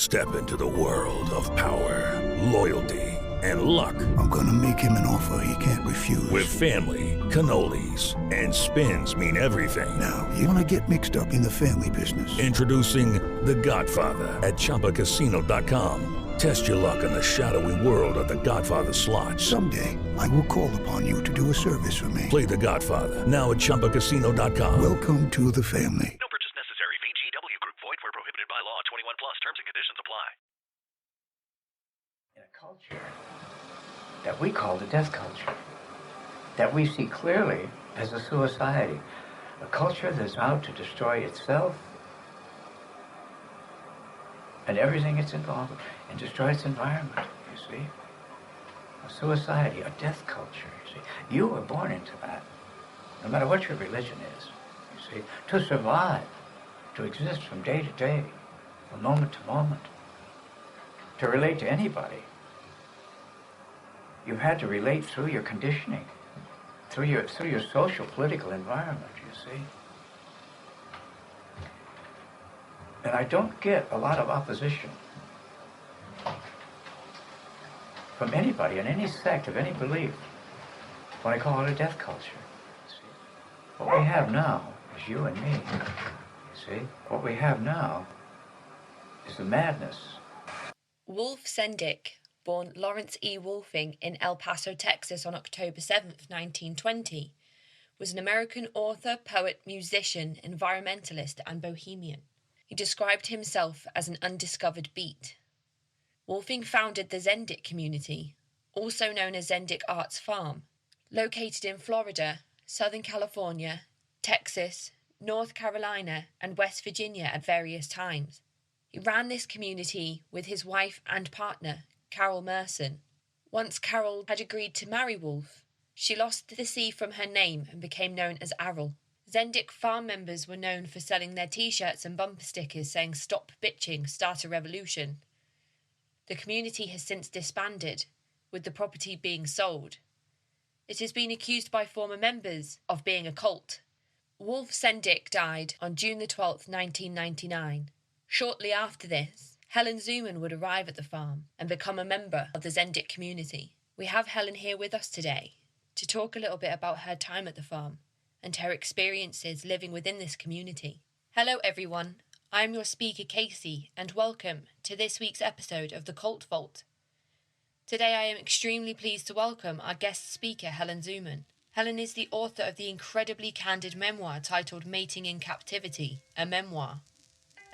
Step into the world of power, loyalty, and luck. I'm gonna make him an offer he can't refuse. With family, cannolis, and spins mean everything. Now, you wanna get mixed up in the family business. Introducing The Godfather at ChumbaCasino.com. Test your luck in the shadowy world of The Godfather slot. Someday, I will call upon you to do a service for me. Play The Godfather now at ChumbaCasino.com. Welcome to the family. No purchase necessary. VGW Group. Void where prohibited by law. 21 plus. Terms and conditions apply. In a culture that we call the death culture, that we see clearly as a suicidity, a culture that's out to destroy itself and everything it's involved with, and destroy its environment, you see. A suicidity, a death culture, you see. You were born into that, no matter what your religion is, you see. To survive, to exist from day to day, from moment to moment, to relate to anybody, you've had to relate through your conditioning, through your social, political environment, you see. And I don't get a lot of opposition from anybody in any sect of any belief when I call it a death culture. See? What we have now is you and me. You see? What we have now is the madness. Wolf Zendik, born Lawrence E. Wolfing in El Paso, Texas on October 7th, 1920, was an American author, poet, musician, environmentalist, and bohemian. He described himself as an undiscovered beat. Wolfing founded the Zendik community, also known as Zendik Arts Farm, located in Florida, Southern California, Texas, North Carolina, and West Virginia at various times. He ran this community with his wife and partner, Carol Merson. Once Carol had agreed to marry Wolf, she lost the C from her name and became known as Arrol. Zendik farm members were known for selling their t-shirts and bumper stickers saying "Stop bitching, start a revolution." The community has since disbanded, with the property being sold. It has been accused by former members of being a cult. Wolf Zendik died on June the 12th, 1999. Shortly after this, Helen Zuman would arrive at the farm and become a member of the Zendik community. We have Helen here with us today to talk a little bit about her time at the farm and her experiences living within this community. Hello everyone, I'm your speaker Casey, and welcome to this week's episode of The Cult Vault. Today I am extremely pleased to welcome our guest speaker Helen Zuman. Helen is the author of the incredibly candid memoir titled Mating in Captivity, a memoir,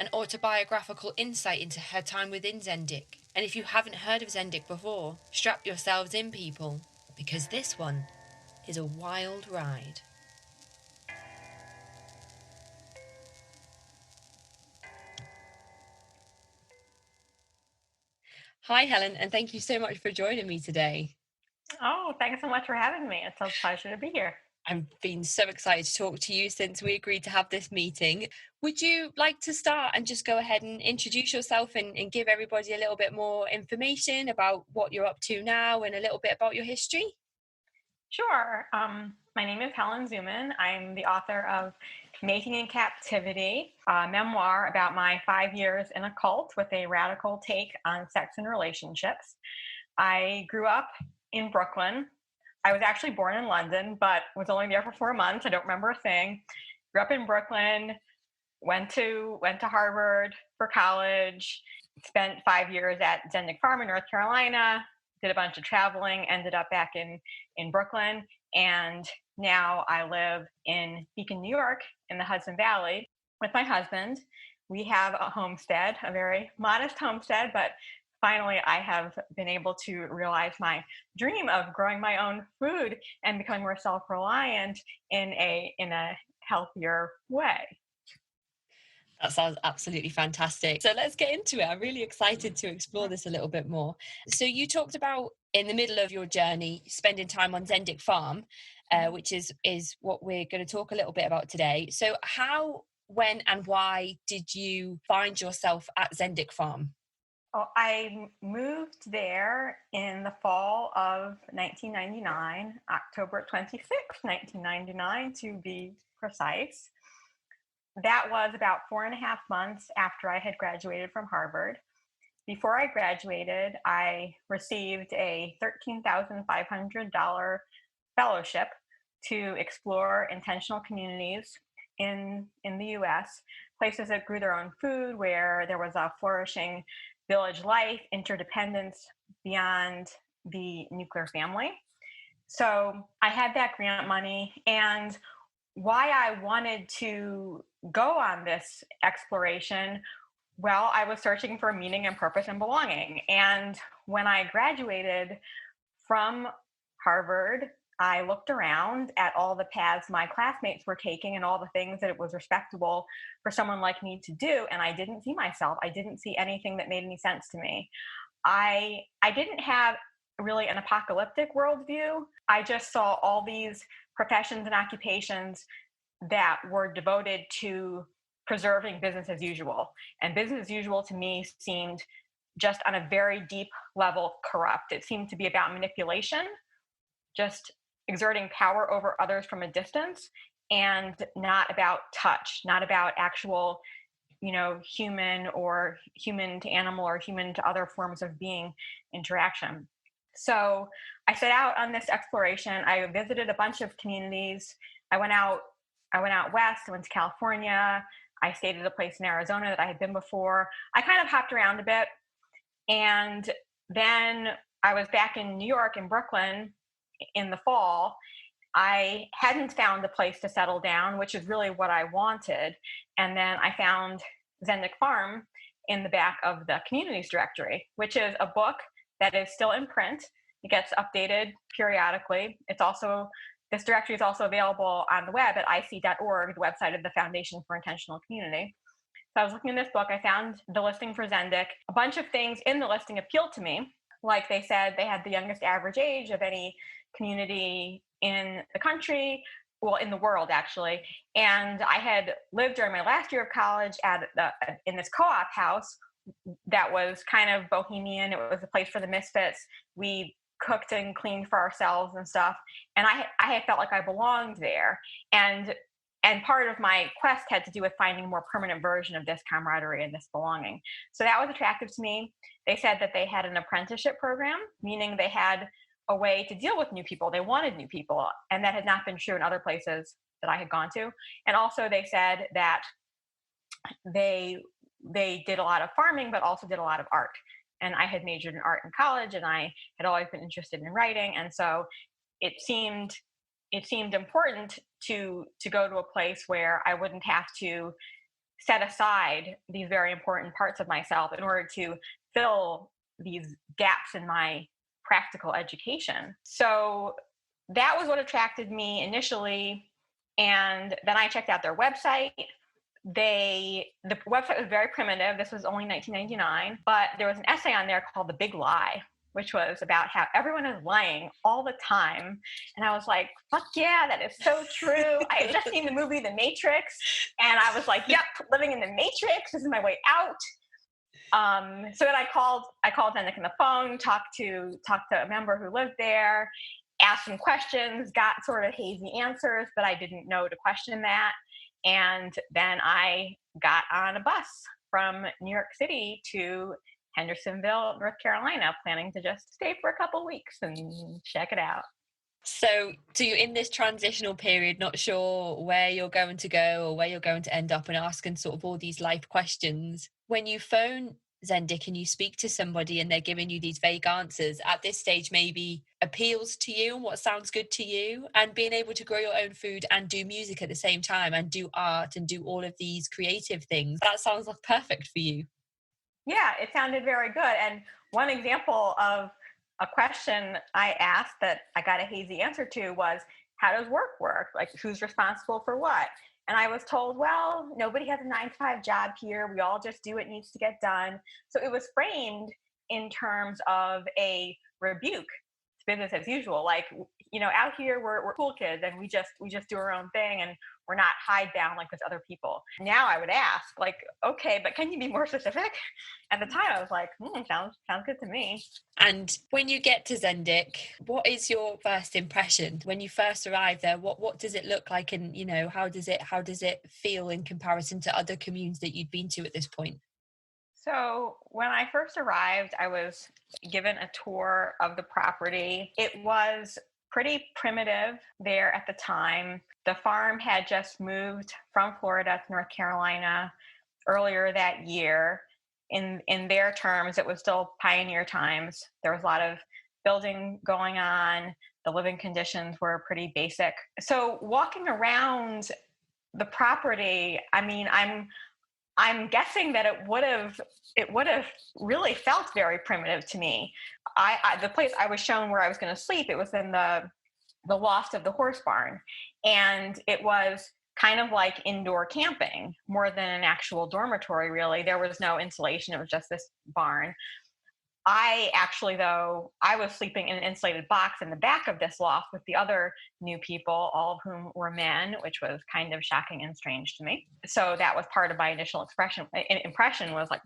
an autobiographical insight into her time within Zendik. And if you haven't heard of Zendik before, strap yourselves in people, because this one is a wild ride. Hi, Helen, and thank you so much for joining me today. Oh, thanks so much for having me. It's a pleasure to be here. I've been so excited to talk to you since we agreed to have this meeting. Would you like to start and just go ahead and introduce yourself and give everybody a little bit more information about what you're up to now and a little bit about your history? Sure. My name is Helen Zuman. I'm the author of Mating in Captivity, a memoir about my 5 years in a cult with a radical take on sex and relationships. I grew up in Brooklyn. I was actually born in London, but was only there for 4 months. I don't remember a thing. Grew up in Brooklyn, went to Harvard for college, spent 5 years at Zendik Farm in North Carolina, did a bunch of traveling, ended up back in Brooklyn, and now I live in Beacon, New York, in the Hudson Valley with my husband. We have a homestead, a very modest homestead, but finally I have been able to realize my dream of growing my own food and becoming more self-reliant in a healthier way. That sounds absolutely fantastic. So let's get into it. I'm really excited to explore this a little bit more. So you talked about, in the middle of your journey, spending time on Zendik Farm, which is what we're going to talk a little bit about today. So how, when, and why did you find yourself at Zendik Farm? Oh, I moved there in the fall of 1999, October 26, 1999 to be precise. That was about 4.5 months after I had graduated from Harvard. before I graduated, I received a $13,500 fellowship to explore intentional communities in the US, places that grew their own food, where there was a flourishing village life, interdependence beyond the nuclear family. So I had that grant money, and why I wanted to go on this exploration, well, I was searching for meaning and purpose and belonging. And when I graduated from Harvard, I looked around at all the paths my classmates were taking and all the things that it was respectable for someone like me to do. And I didn't see myself. I didn't see anything that made any sense to me. I didn't have really an apocalyptic worldview. I just saw all these professions and occupations that were devoted to preserving business as usual. And business as usual to me seemed just on a very deep level corrupt. It seemed to be about manipulation, just exerting power over others from a distance, and not about touch, not about actual, human or human to animal or human to other forms of being interaction. So I set out on this exploration. I visited a bunch of communities. I went out west. I went to California. I stayed at a place in Arizona that I had been before. I kind of hopped around a bit. And then I was back in New York, in Brooklyn, in the fall. I hadn't found a place to settle down, which is really what I wanted. And then I found Zendik Farm in the back of the communities directory, which is a book that is still in print. It gets updated periodically. This directory is also available on the web at ic.org, the website of the Foundation for Intentional Community. So I was looking in this book. I found the listing for Zendik. A bunch of things in the listing appealed to me. Like they said, they had the youngest average age of any community in the country, well, in the world, actually. And I had lived during my last year of college in this co-op house that was kind of bohemian. It was a place for the misfits. We cooked and cleaned for ourselves and stuff. And I had felt like I belonged there. And part of my quest had to do with finding a more permanent version of this camaraderie and this belonging. So that was attractive to me. They said that they had an apprenticeship program, meaning they had a way to deal with new people. They wanted new people. And that had not been true in other places that I had gone to. And also they said that they did a lot of farming, but also did a lot of art. And I had majored in art in college, and I had always been interested in writing. And so it seemed important to go to a place where I wouldn't have to set aside these very important parts of myself in order to fill these gaps in my practical education. So that was what attracted me initially. And then I checked out their website. The website was very primitive. This was only 1999, but there was an essay on there called The Big Lie, which was about how everyone is lying all the time. And I was like, fuck yeah, that is so true. I had just seen the movie The Matrix, and I was like, yep, living in the Matrix, this is my way out. So then I called Zendik on the phone, talked to a member who lived there, asked some questions, got sort of hazy answers, but I didn't know to question that. And then I got on a bus from New York City to Hendersonville, North Carolina, planning to just stay for a couple weeks and check it out. So you're in this transitional period, not sure where you're going to go or where you're going to end up, and asking sort of all these life questions. When you phone Zendik and you speak to somebody and they're giving you these vague answers, at this stage maybe appeals to you and what sounds good to you, and being able to grow your own food and do music at the same time and do art and do all of these creative things, that sounds like perfect for you. Yeah, it sounded very good. And one example of a question I asked that I got a hazy answer to was, how does work? Like, who's responsible for what? And I was told, well, nobody has a 9-to-5 job here. We all just do what needs to get done. So it was framed in terms of a rebuke to business as usual. Like, out here we're cool kids and we just do our own thing, and we're not hidebound like those other people. Now I would ask, like, okay, but can you be more specific? At the time I was like, sounds good to me. And when you get to Zendik, what is your first impression when you first arrive there? What does it look like, and how does it feel in comparison to other communes that you'd been to at this point? So when I first arrived, I was given a tour of the property. It was pretty primitive there at the time. The farm had just moved from Florida to North Carolina earlier that year. In their terms, it was still pioneer times. There was a lot of building going on. The living conditions were pretty basic. So walking around the property, I mean, I'm guessing that it would have really felt very primitive to me. The place I was shown where I was going to sleep, it was in the loft of the horse barn, and it was kind of like indoor camping more than an actual dormitory. Really, there was no insulation; it was just this barn. I actually, though, I was sleeping in an insulated box in the back of this loft with the other new people, all of whom were men, which was kind of shocking and strange to me. So that was part of my initial impression was like,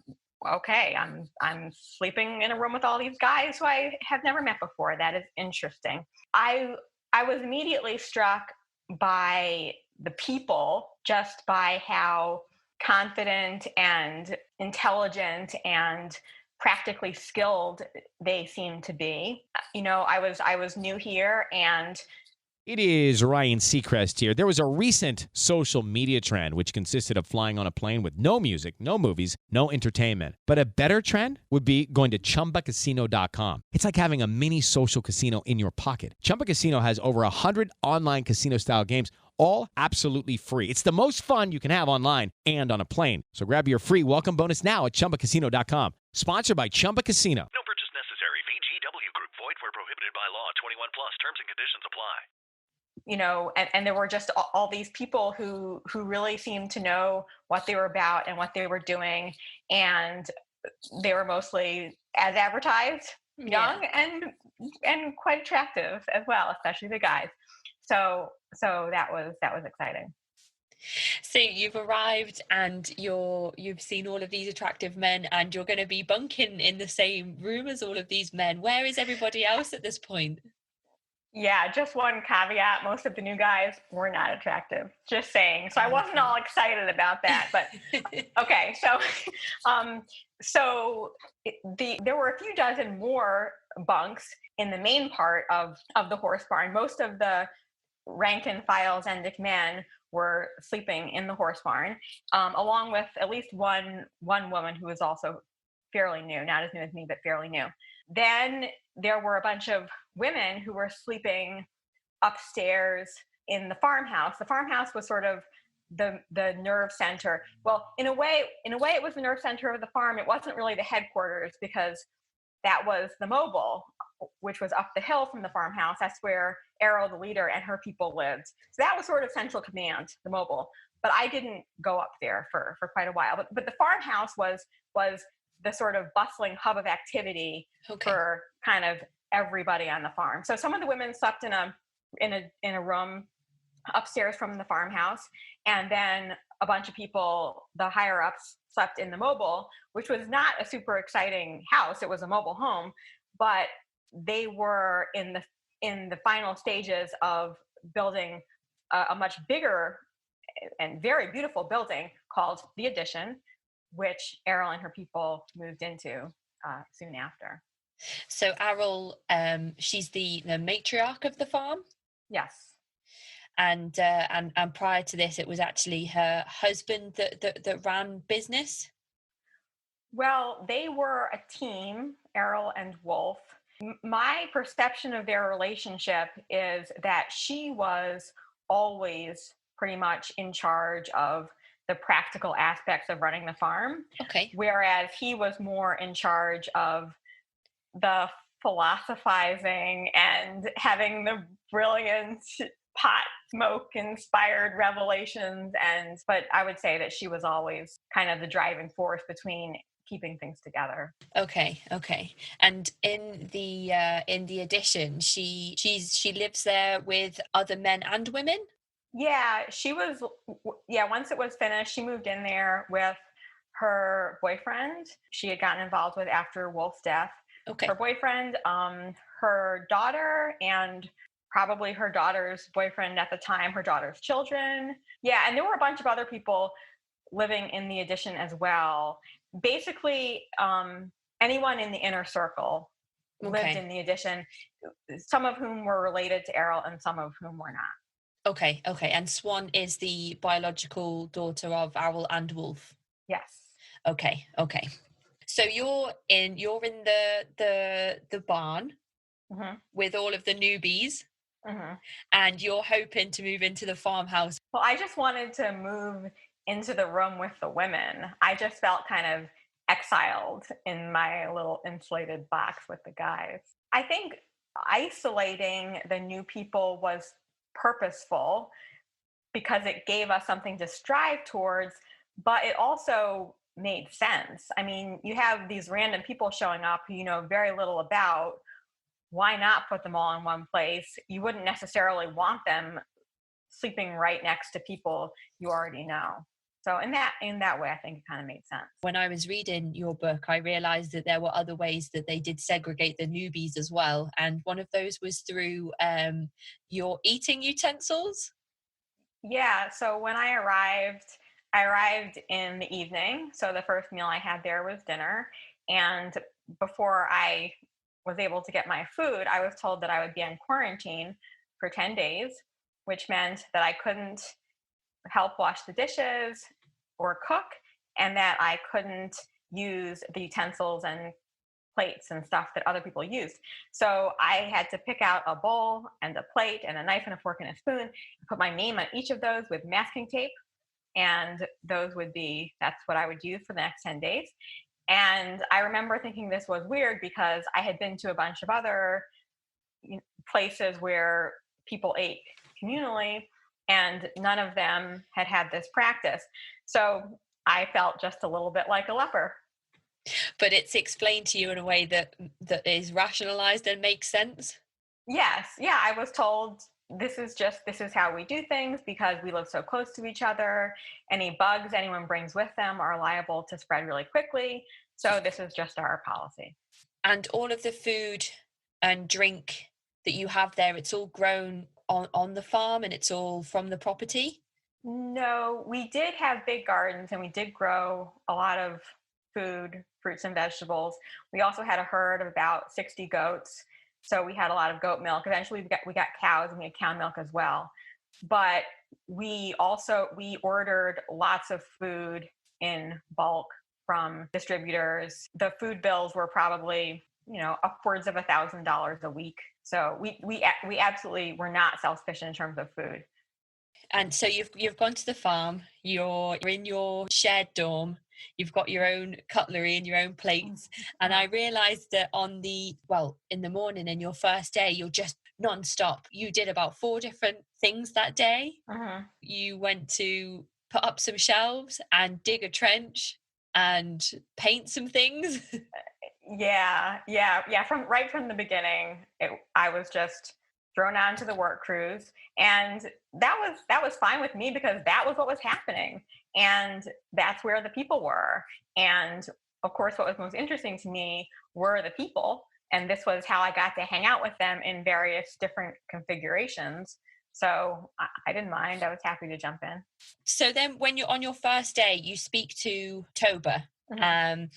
okay, I'm sleeping in a room with all these guys who I have never met before. That is interesting. I was immediately struck by the people, just by how confident and intelligent and practically skilled they seem to be. I was new here, and It is Ryan Seacrest here. There was a recent social media trend which consisted of flying on a plane with no music, no movies, no entertainment. But a better trend would be going to ChumbaCasino.com. It's like having a mini social casino in your pocket. Chumba Casino has over 100 online casino-style games, all absolutely free. It's the most fun you can have online and on a plane. So grab your free welcome bonus now at ChumbaCasino.com. Sponsored by Chumba Casino. No purchase necessary. VGW Group. Void where prohibited by law. 21 plus. Terms and conditions apply. And there were just all these people who really seemed to know what they were about and what they were doing, and they were mostly as advertised, young and quite attractive as well, especially the guys. So that was exciting. So you've arrived and you've seen all of these attractive men, and you're going to be bunking in the same room as all of these men. Where is everybody else at this point? Yeah, just one caveat. Most of the new guys were not attractive. Just saying. So I wasn't all excited about that. But okay, there were a few dozen more bunks in the main part of the horse barn. Most of the rank and file Zendik men were sleeping in the horse barn, along with at least one woman who was also fairly new, not as new as me, but fairly new. Then there were a bunch of women who were sleeping upstairs in the farmhouse. The farmhouse was sort of the nerve center. Well, in a way, it was the nerve center of the farm. It wasn't really the headquarters, because that was the mobile, which was up the hill from the farmhouse. That's where Errol, the leader, and her people lived. So that was sort of central command, the mobile. But I didn't go up there for quite a while. But the farmhouse was the sort of bustling hub of activity for kind of everybody on the farm. So some of the women slept in a room upstairs from the farmhouse, and then a bunch of people, the higher ups, slept in the mobile, which was not a super exciting house. It was a mobile home, but they were in the final stages of building a much bigger and very beautiful building called The Addition, which Errol and her people moved into soon after. So Errol, she's the matriarch of the farm? Yes. And prior to this, it was actually her husband that ran business? Well, they were a team, Errol and Wolf. My perception of their relationship is that she was always pretty much in charge of the practical aspects of running the farm. Okay. Whereas he was more in charge of the philosophizing and having the brilliant pot smoke inspired revelations. But I would say that she was always kind of the driving force between keeping things together. Okay. And in the addition, she lives there with other men and women? Yeah, once it was finished, she moved in there with her boyfriend she had gotten involved with after Wolf's death. Okay. Her boyfriend, her daughter, and probably her daughter's boyfriend at the time, her daughter's children. Yeah, and there were a bunch of other people living in the addition as well. basically, anyone in the inner circle lived in the addition, some of whom were related to Errol and some of whom were not. Okay. And Swan is the biological daughter of Errol and Wolf. Yes. Okay. So you're in the barn with all of the newbies, and you're hoping to move into the farmhouse. Well, I just wanted to move into the room with the women. I just felt kind of exiled in my little insulated box with the guys. I think isolating the new people was purposeful because it gave us something to strive towards, but it also made sense. I mean, you have these random people showing up who you know very little about. Why not put them all in one place? You wouldn't necessarily want them sleeping right next to people you already know. So in that way, I think it kind of made sense. When I was reading your book, I realized that there were other ways that they did segregate the newbies as well. And one of those was through your eating utensils. Yeah. So when I arrived in the evening. So the first meal I had there was dinner. And before I was able to get my food, I was told that I would be on quarantine for 10 days, which meant that I couldn't help wash the dishes or cook, and that I couldn't use the utensils and plates and stuff that other people used. So I had to pick out a bowl and a plate and a knife and a fork and a spoon, and put my name on each of those with masking tape. And that's what I would use for the next 10 days. And I remember thinking this was weird because I had been to a bunch of other places where people ate communally, and none of them had this practice. So I felt just a little bit like a leper. But it's explained to you in a way that is rationalized and makes sense? Yes. Yeah, I was told this is how we do things because we live so close to each other. Any bugs anyone brings with them are liable to spread really quickly. So this is just our policy. And all of the food and drink that you have there, it's all grown on the farm and it's all from the property? No, we did have big gardens and we did grow a lot of food, fruits and vegetables. We also had a herd of about 60 goats. So we had a lot of goat milk. Eventually we got cows and we had cow milk as well. But we ordered lots of food in bulk from distributors. The food bills were probably, upwards of $1,000 a week. So we absolutely were not self-sufficient in terms of food. And so you've gone to the farm, you're in your shared dorm, you've got your own cutlery and your own plates. And I realized that in the morning, in your first day, you're just nonstop. You did about 4 different things that day. You went to put up some shelves and dig a trench and paint some things. Yeah. From the beginning, I was just thrown out into the work crews, and that was fine with me because that was what was happening, and that's where the people were. And of course, what was most interesting to me were the people, and this was how I got to hang out with them in various different configurations. So I didn't mind. I was happy to jump in. So then when you're on your first day, you speak to Toba. And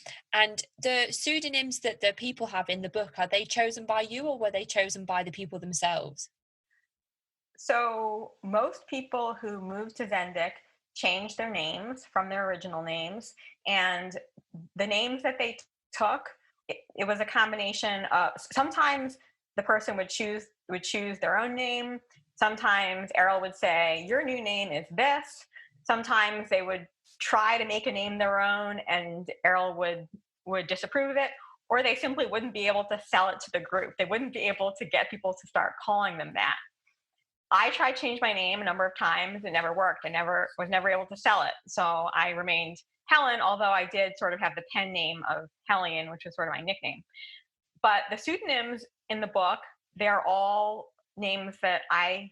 the pseudonyms that the people have in the book, are they chosen by you or were they chosen by the people themselves? So most people who moved to Zendik changed their names from their original names, and the names that they took, it was a combination of, sometimes the person would choose their own name. Sometimes Errol would say, your new name is this. Sometimes they would try to make a name their own and Errol would disapprove of it, or they simply wouldn't be able to sell it to the group. They wouldn't be able to get people to start calling them that. I tried to change my name a number of times. It never worked. I was never able to sell it. So I remained Helen, although I did sort of have the pen name of Hellion, which was sort of my nickname. But the pseudonyms in the book, they're all names that I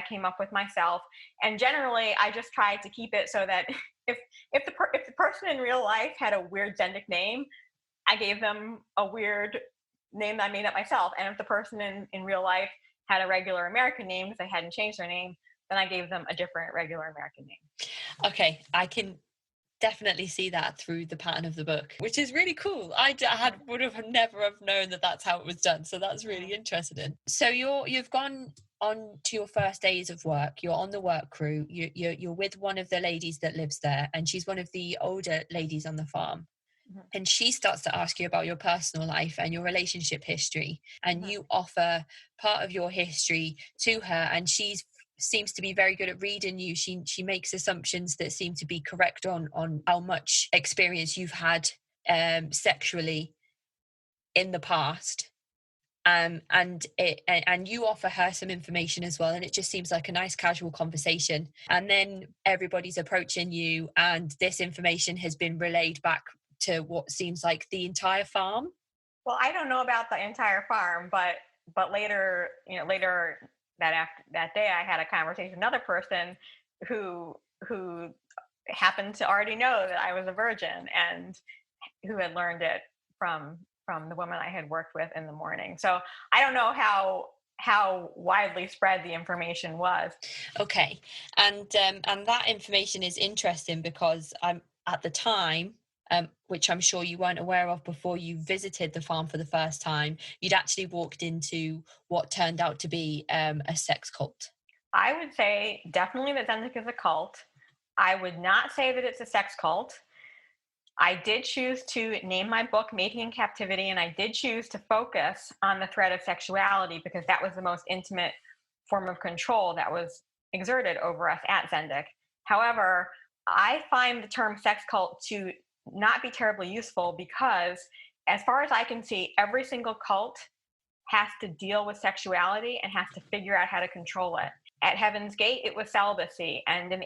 came up with myself. And generally, I just tried to keep it so that if the person in real life had a weird Zendik name, I gave them a weird name that I made up myself. And if the person in real life had a regular American name because they hadn't changed their name, then I gave them a different regular American name. Okay, I can definitely see that through the pattern of the book, which is really cool. Would have never have known that that's how it was done. So that's really interesting. So you've gone on to your first days of work. You're on the work crew. You're with one of the ladies that lives there, and she's one of the older ladies on the farm. And she starts to ask you about your personal life and your relationship history, and you offer part of your history to her, and she's seems to be very good at reading you. She makes assumptions that seem to be correct on how much experience you've had sexually in the past. And you offer her some information as well, and it just seems like a nice casual conversation. And then everybody's approaching you, and this information has been relayed back to what seems like the entire farm. Well, I don't know about the entire farm, but later, later that day, I had a conversation with another person who happened to already know that I was a virgin, and who had learned it from the woman I had worked with in the morning. So I don't know how widely spread the information was. Okay, and that information is interesting because at the time, which I'm sure you weren't aware of before you visited the farm for the first time, you'd actually walked into what turned out to be a sex cult. I would say definitely that Zendik is a cult. I would not say that it's a sex cult. I did choose to name my book Mating in Captivity, and I did choose to focus on the threat of sexuality because that was the most intimate form of control that was exerted over us at Zendik. However, I find the term sex cult to not be terribly useful because, as far as I can see, every single cult has to deal with sexuality and has to figure out how to control it. At Heaven's Gate, it was celibacy, and in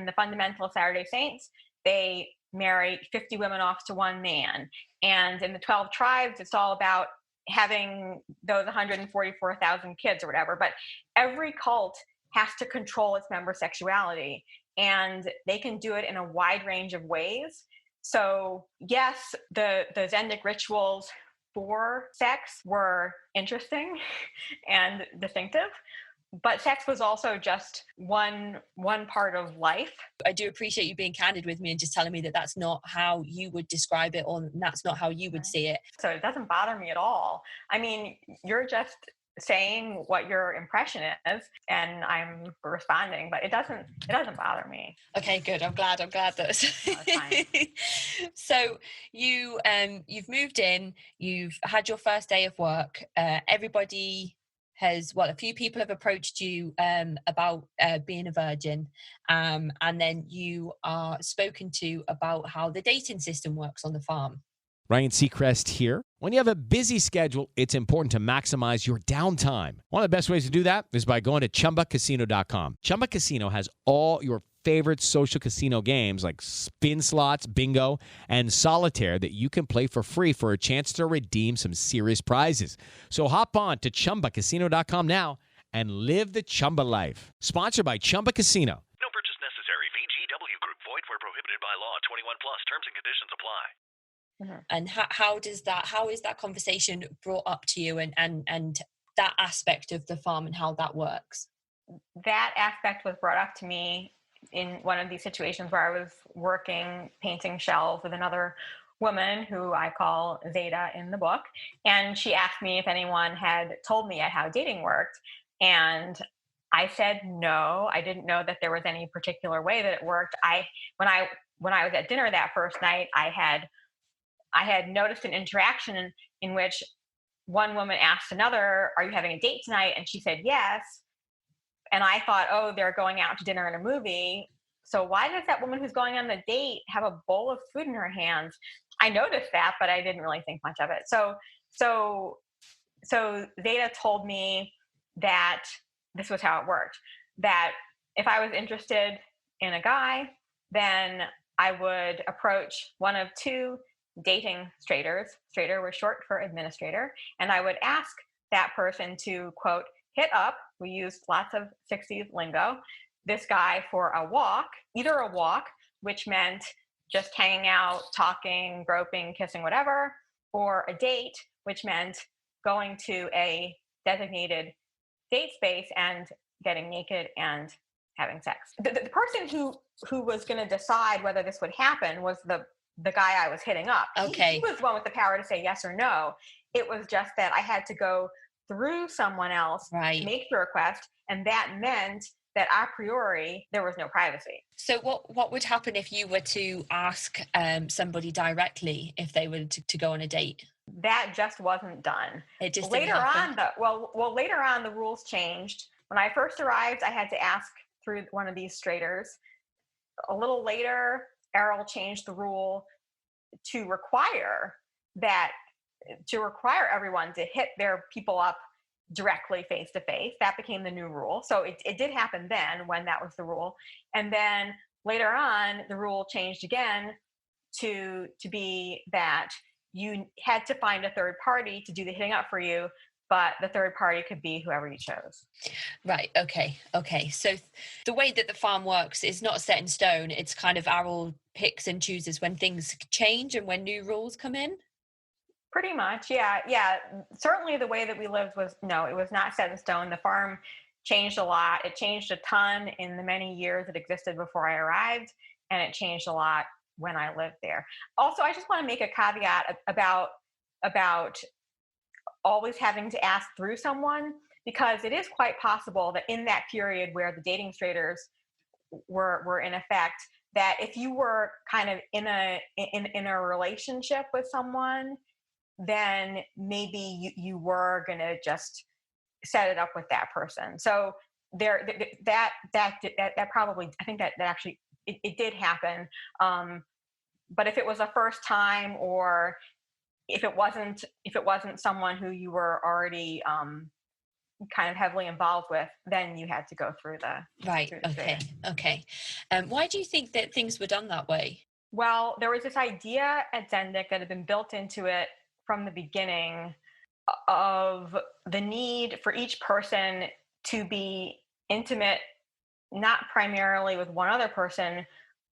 the fundamental Latter-day Saints, they marry 50 women off to one man. And in the 12 tribes, it's all about having those 144,000 kids or whatever. But every cult has to control its member sexuality, and they can do it in a wide range of ways. So yes, the Zendik rituals for sex were interesting and distinctive, but sex was also just one part of life. I do appreciate you being candid with me and just telling me that that's not how you would describe it, or that's not how you would see it. So it doesn't bother me at all. I mean, you're just saying what your impression is, and I'm responding, but it doesn't bother me. Okay, good. I'm glad that's fine. So you've moved in, you've had your first day of work. Everybody a few people have approached you about being a virgin, and then you are spoken to about how the dating system works on the farm. Ryan Seacrest here. When you have a busy schedule, it's important to maximize your downtime. One of the best ways to do that is by going to ChumbaCasino.com. Chumba Casino has all your favorite social casino games like spin slots, bingo, and solitaire that you can play for free for a chance to redeem some serious prizes. So hop on to ChumbaCasino.com now and live the Chumba life. Sponsored by Chumba Casino. No purchase necessary. VGW Group. Void where prohibited by law. 21 plus. Terms and conditions apply. And how is that conversation brought up to you, and that aspect of the farm and how that works? That aspect was brought up to me in one of these situations where I was working painting shelves with another woman who I call Zeta in the book, and she asked me if anyone had told me how dating worked, and I said no. I didn't know that there was any particular way that it worked. When I was at dinner that first night, I had noticed an interaction in which one woman asked another, "Are you having a date tonight?" And she said yes. And I thought, oh, they're going out to dinner and a movie. So why does that woman who's going on the date have a bowl of food in her hands? I noticed that, but I didn't really think much of it. So Zeta told me that this was how it worked, that if I was interested in a guy, then I would approach one of two dating straighters. Straighter was short for administrator. And I would ask that person to, quote, hit up, we used lots of 60s lingo, this guy for a walk, either a walk, which meant just hanging out, talking, groping, kissing, whatever, or a date, which meant going to a designated date space and getting naked and having sex. The person who was going to decide whether this would happen was the guy I was hitting up. Okay. He was the one with the power to say yes or no. It was just that I had to go through someone else Right. to make the request, and that meant that a priori there was no privacy. So what would happen if you were to ask somebody directly if they were to go on a date? That just wasn't done. It just later didn't happen? later on the rules changed. When I first arrived, I had to ask through one of these straighters. A little later, Errol changed the rule to require everyone to hit their people up directly face to face. That became the new rule. So it did happen then when that was the rule. And then later on, the rule changed again to be that you had to find a third party to do the hitting up for you, but the third party could be whoever you chose. Right. Okay. So the way that the farm works is not set in stone. It's kind of Errol picks and chooses when things change and when new rules come in. Pretty much. Yeah. Certainly the way that we lived it was not set in stone. The farm changed a lot. It changed a ton in the many years it existed before I arrived, and it changed a lot when I lived there. Also, I just want to make a caveat about always having to ask through someone, because it is quite possible that in that period where the dating straighters were in effect, that if you were kind of in a relationship with someone, then maybe you were going to just set it up with that person. So that probably, I think that actually it did happen. But if it was a first time, or if it wasn't someone who you were already kind of heavily involved with, then you had to go through the Right. through the Okay. Why do you think that things were done that way? Well, there was this idea at Zendik that had been built into it from the beginning of the need for each person to be intimate, not primarily with one other person,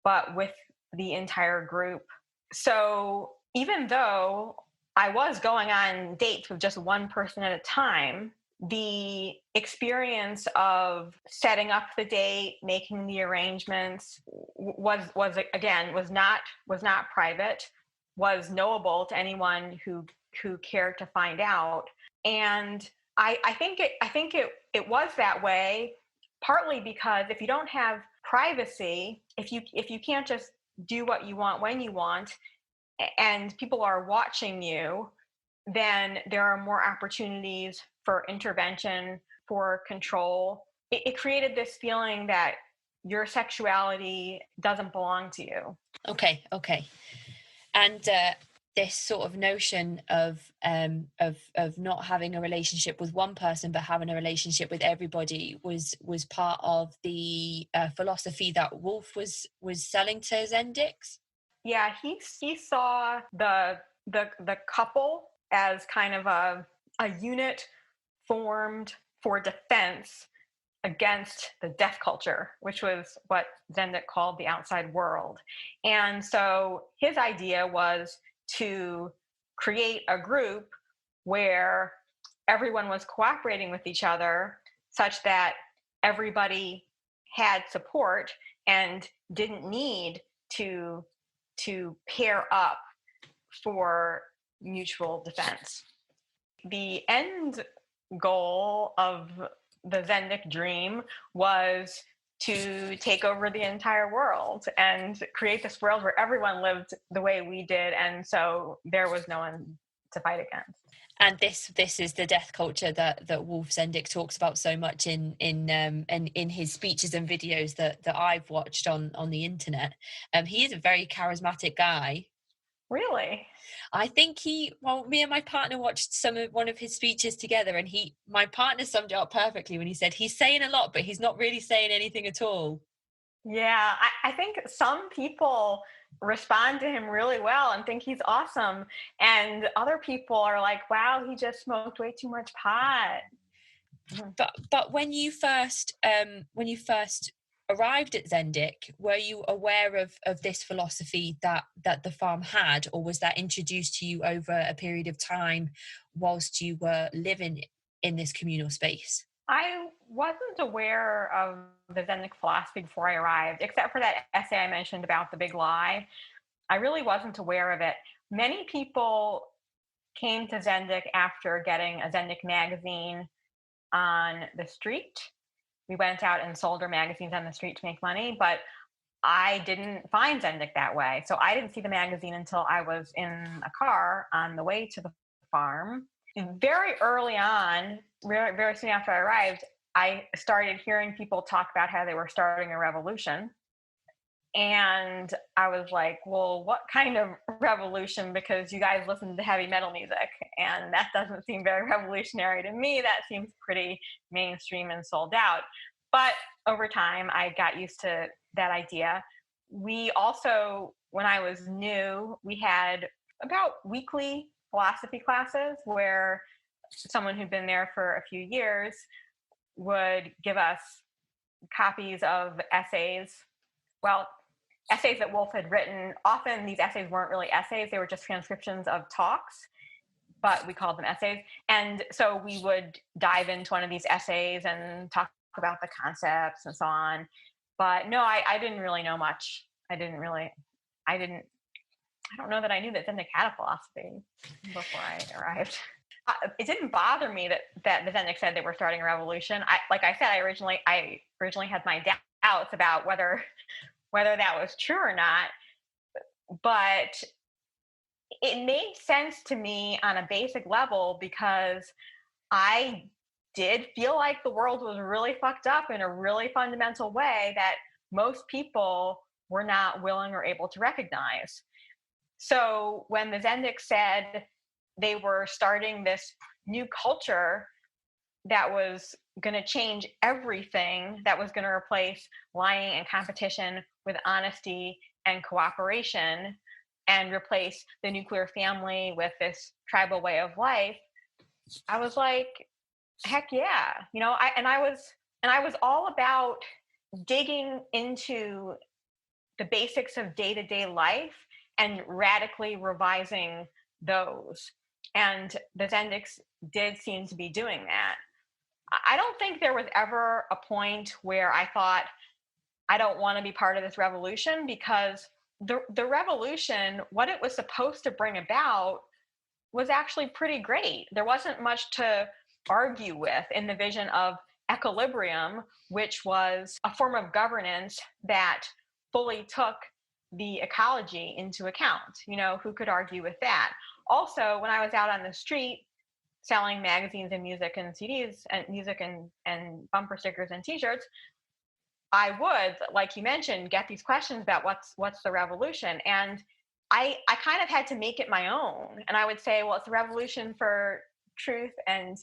but with the entire group. So even though I was going on dates with just one person at a time, the experience of setting up the date, making the arrangements was not private, was knowable to anyone who cared to find out. And I think it was that way partly because if you don't have privacy, if you can't just do what you want when you want, and people are watching you, then there are more opportunities for intervention, for control. It created this feeling that your sexuality doesn't belong to you. Okay. And this sort of notion of not having a relationship with one person but having a relationship with everybody was part of the philosophy that Wolf was selling to Zendiks. Yeah, he saw the couple as kind of a unit formed for defense against the death culture, which was what Zendik called the outside world. And so his idea was to create a group where everyone was cooperating with each other such that everybody had support and didn't need to pair up for mutual defense. The end goal of the Zendik dream was to take over the entire world and create this world where everyone lived the way we did, and so there was no one to fight against. And this is the death culture that Wolf Zendik talks about so much in his speeches and videos that I've watched on the internet. He is a very charismatic guy. Really? I think me and my partner watched one of his speeches together, and my partner summed it up perfectly when he said he's saying a lot, but he's not really saying anything at all. Yeah, I think some people respond to him really well and think he's awesome, and other people are like, wow, he just smoked way too much pot. But when you first arrived at Zendik, were you aware of this philosophy that the farm had, or was that introduced to you over a period of time whilst you were living in this communal space? I wasn't aware of the Zendik philosophy before I arrived, except for that essay I mentioned about the big lie. I really wasn't aware of it. Many people came to Zendik after getting a Zendik magazine on the street. We went out and sold our magazines on the street to make money, but I didn't find Zendik that way. So I didn't see the magazine until I was in a car on the way to the farm. Very early on, very, very soon after I arrived, I started hearing people talk about how they were starting a revolution. And I was like, well, what kind of revolution? Because you guys listen to heavy metal music, and that doesn't seem very revolutionary to me. That seems pretty mainstream and sold out. But over time, I got used to that idea. We also, when I was new, we had about weekly philosophy classes where someone who'd been there for a few years would give us copies of essays. Well, essays that Wolf had written. Often these essays weren't really essays, they were just transcriptions of talks, but we called them essays. And so we would dive into one of these essays and talk about the concepts and so on. But no, I didn't really know much. I don't know that I knew that Zendik had a philosophy before I arrived. It didn't bother me that the Zendik said they were starting a revolution. Like I said, I originally had my doubts about whether that was true or not, but it made sense to me on a basic level because I did feel like the world was really fucked up in a really fundamental way that most people were not willing or able to recognize. So when the Zendik said they were starting this new culture that was going to change everything, that was going to replace lying and competition with honesty and cooperation, and replace the nuclear family with this tribal way of life, I was like, heck yeah. I was all about digging into the basics of day-to-day life and radically revising those. And the Zendiks did seem to be doing that. I don't think there was ever a point where I thought, I don't want to be part of this revolution, because the revolution, what it was supposed to bring about, was actually pretty great. There wasn't much to argue with in the vision of equilibrium, which was a form of governance that fully took the ecology into account. Who could argue with that? Also, when I was out on the street selling magazines and music and CDs and music and bumper stickers and t-shirts, I would, like you mentioned, get these questions about what's the revolution. And I kind of had to make it my own. And I would say, well, it's a revolution for truth and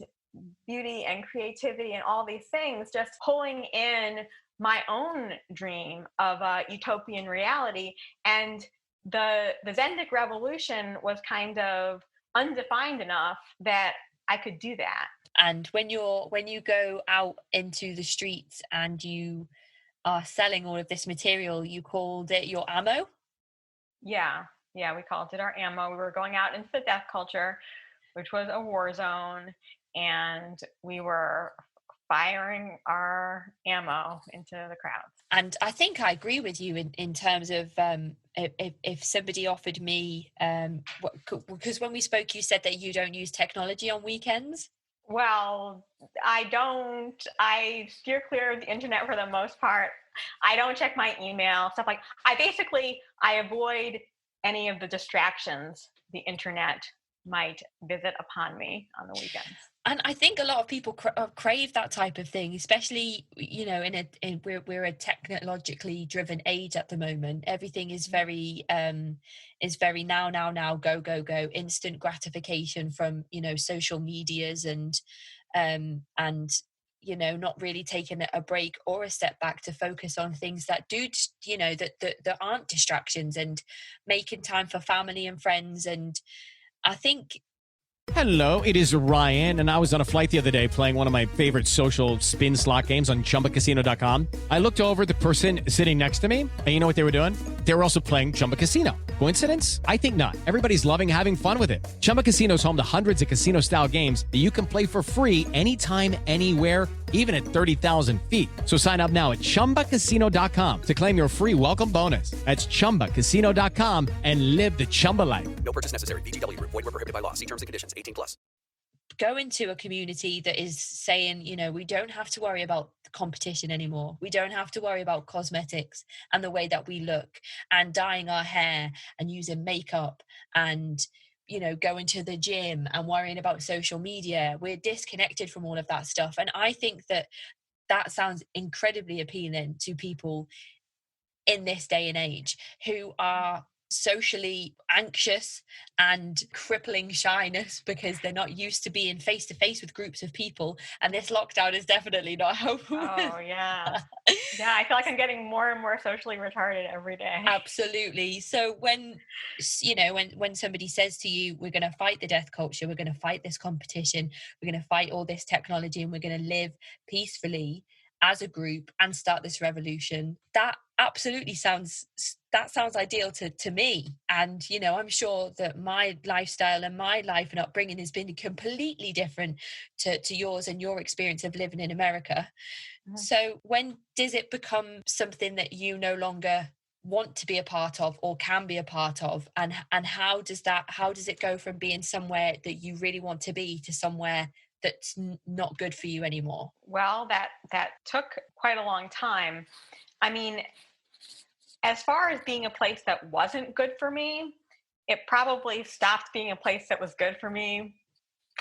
beauty and creativity and all these things, just pulling in my own dream of a utopian reality. And the Zendik revolution was kind of undefined enough that I could do that. And when you go out into the streets and you are selling all of this material, you called it your ammo? Yeah, we called it our ammo. We were going out into the death culture, which was a war zone, and we were firing our ammo into the crowd. And I think I agree with you in terms of if somebody offered me, because when we spoke, you said that you don't use technology on weekends. Well, I don't. I steer clear of the internet for the most part. I don't check my email, stuff like. I avoid any of the distractions the internet might visit upon me on the weekends. And I think a lot of people crave that type of thing, especially, we're a technologically driven age at the moment. Everything is very now, go, instant gratification from, social medias and not really taking a break or a step back to focus on things that that aren't distractions, and making time for family and friends. And I think... Hello, it is Ryan, and I was on a flight the other day playing one of my favorite social spin slot games on ChumbaCasino.com. I looked over at the person sitting next to me, and you know what they were doing? They were also playing Chumba Casino. Coincidence? I think not. Everybody's loving having fun with it. Chumba Casino is home to hundreds of casino-style games that you can play for free anytime, anywhere, even at 30,000 feet. So sign up now at ChumbaCasino.com to claim your free welcome bonus. That's ChumbaCasino.com and live the Chumba life. No purchase necessary. VGW Group. Void where prohibited by law. See terms and conditions. 18+. Go into a community that is saying, we don't have to worry about the competition anymore. We don't have to worry about cosmetics and the way that we look and dyeing our hair and using makeup and, going to the gym and worrying about social media. We're disconnected from all of that stuff. And I think that sounds incredibly appealing to people in this day and age who are socially anxious and crippling shyness because they're not used to being face to face with groups of people, and this lockdown is definitely not helpful. Oh yeah. Yeah, I feel like I'm getting more and more socially retarded every day. Absolutely. So when somebody says to you, we're going to fight the death culture, we're going to fight this competition, we're going to fight all this technology, and we're going to live peacefully as a group and start this revolution, that absolutely sounds ideal to me. And I'm sure that my lifestyle and my life and upbringing has been completely different to yours and your experience of living in America. Mm-hmm. So when does it become something that you no longer want to be a part of or can be a part of, and how does it go from being somewhere that you really want to be to somewhere that's not good for you anymore? Well, that took quite a long time. I mean, as far as being a place that wasn't good for me, it probably stopped being a place that was good for me,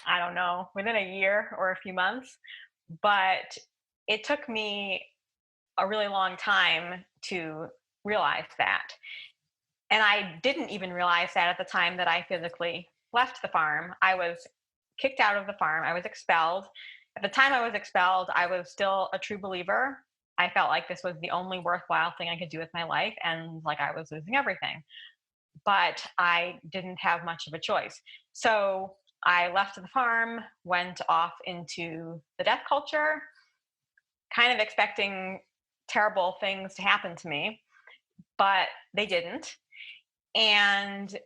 I don't know, within a year or a few months. But it took me a really long time to realize that. And I didn't even realize that at the time that I physically left the farm. I was kicked out of the farm. I was expelled. At the time I was expelled, I was still a true believer. I felt like this was the only worthwhile thing I could do with my life, and like I was losing everything. But I didn't have much of a choice. So I left the farm, went off into the death culture, kind of expecting terrible things to happen to me, but they didn't. And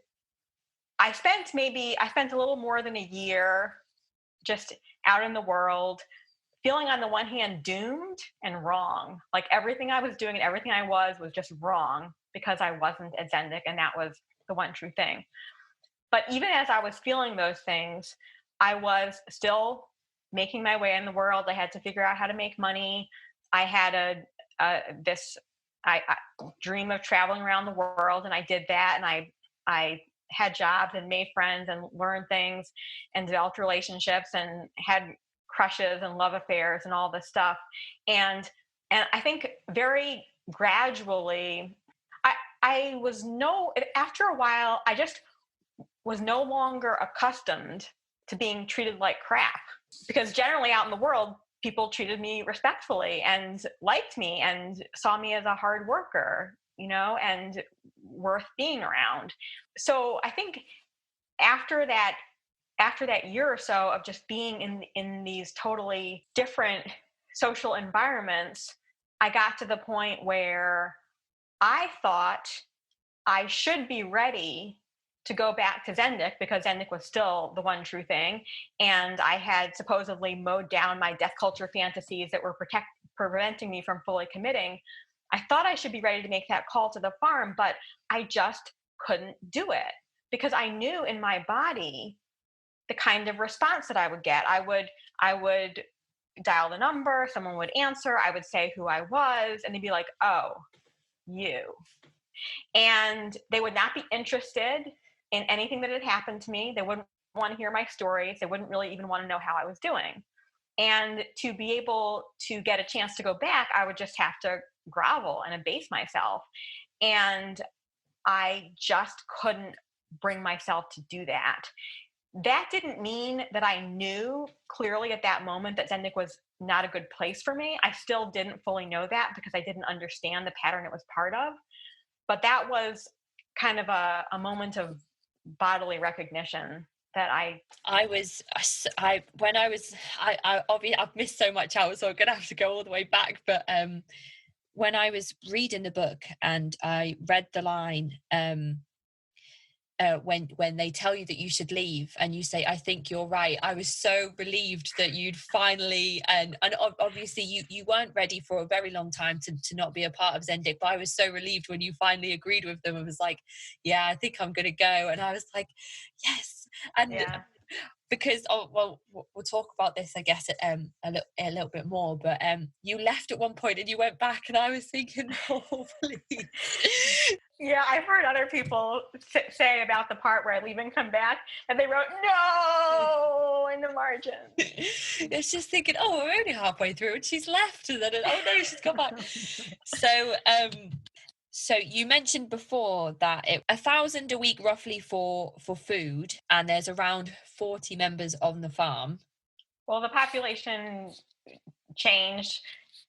I spent a little more than a year just out in the world, feeling on the one hand doomed and wrong. Like everything I was doing and everything I was just wrong because I wasn't at Zendik, and that was the one true thing. But even as I was feeling those things, I was still making my way in the world. I had to figure out how to make money. I had this dream of traveling around the world, and I did that, and I had jobs and made friends and learned things and developed relationships and had crushes and love affairs and all this stuff. And I think very gradually, after a while, I just was no longer accustomed to being treated like crap, because generally out in the world, people treated me respectfully and liked me and saw me as a hard worker, and worth being around. So I think after that year or so of just being in these totally different social environments, I got to the point where I thought I should be ready to go back to Zendik, because Zendik was still the one true thing. And I had supposedly mowed down my death culture fantasies that were preventing me from fully committing. I thought I should be ready to make that call to the farm, but I just couldn't do it because I knew in my body the kind of response that I would get. I would dial the number, someone would answer, I would say who I was, and they'd be like, "Oh, you." And they would not be interested in anything that had happened to me. They wouldn't want to hear my stories. They wouldn't really even want to know how I was doing. And to be able to get a chance to go back, I would just have to grovel and abase myself. And I just couldn't bring myself to do that. That didn't mean that I knew clearly at that moment that Zendik was not a good place for me. I still didn't fully know that because I didn't understand the pattern it was part of. But that was kind of a moment of bodily recognition that obviously I've missed so much out, so I'm gonna have to go all the way back. But when I was reading the book and I read the line, when they tell you that you should leave and you say, I think you're right. I was so relieved that you'd finally, and obviously you weren't ready for a very long time to not be a part of Zendik, but I was so relieved when you finally agreed with them and was like, yeah, I think I'm going to go. And I was like, yes. And because we'll talk about this, I guess, a little bit more. But you left at one point and you went back, and I was thinking, oh, please. Yeah, I've heard other people say about the part where I leave and come back, and they wrote "no" in the margin. It's just thinking, oh, we're only halfway through, and she's left, and then oh no, she's come back. So you mentioned before that $1,000 a week roughly for food, and there's around 40 members on the farm. Well, the population changed.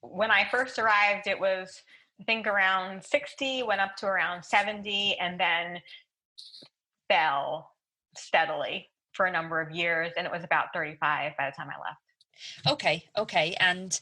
When I first arrived, it was, I think, around 60, went up to around 70, and then fell steadily for a number of years, and it was about 35 by the time I left. Okay. And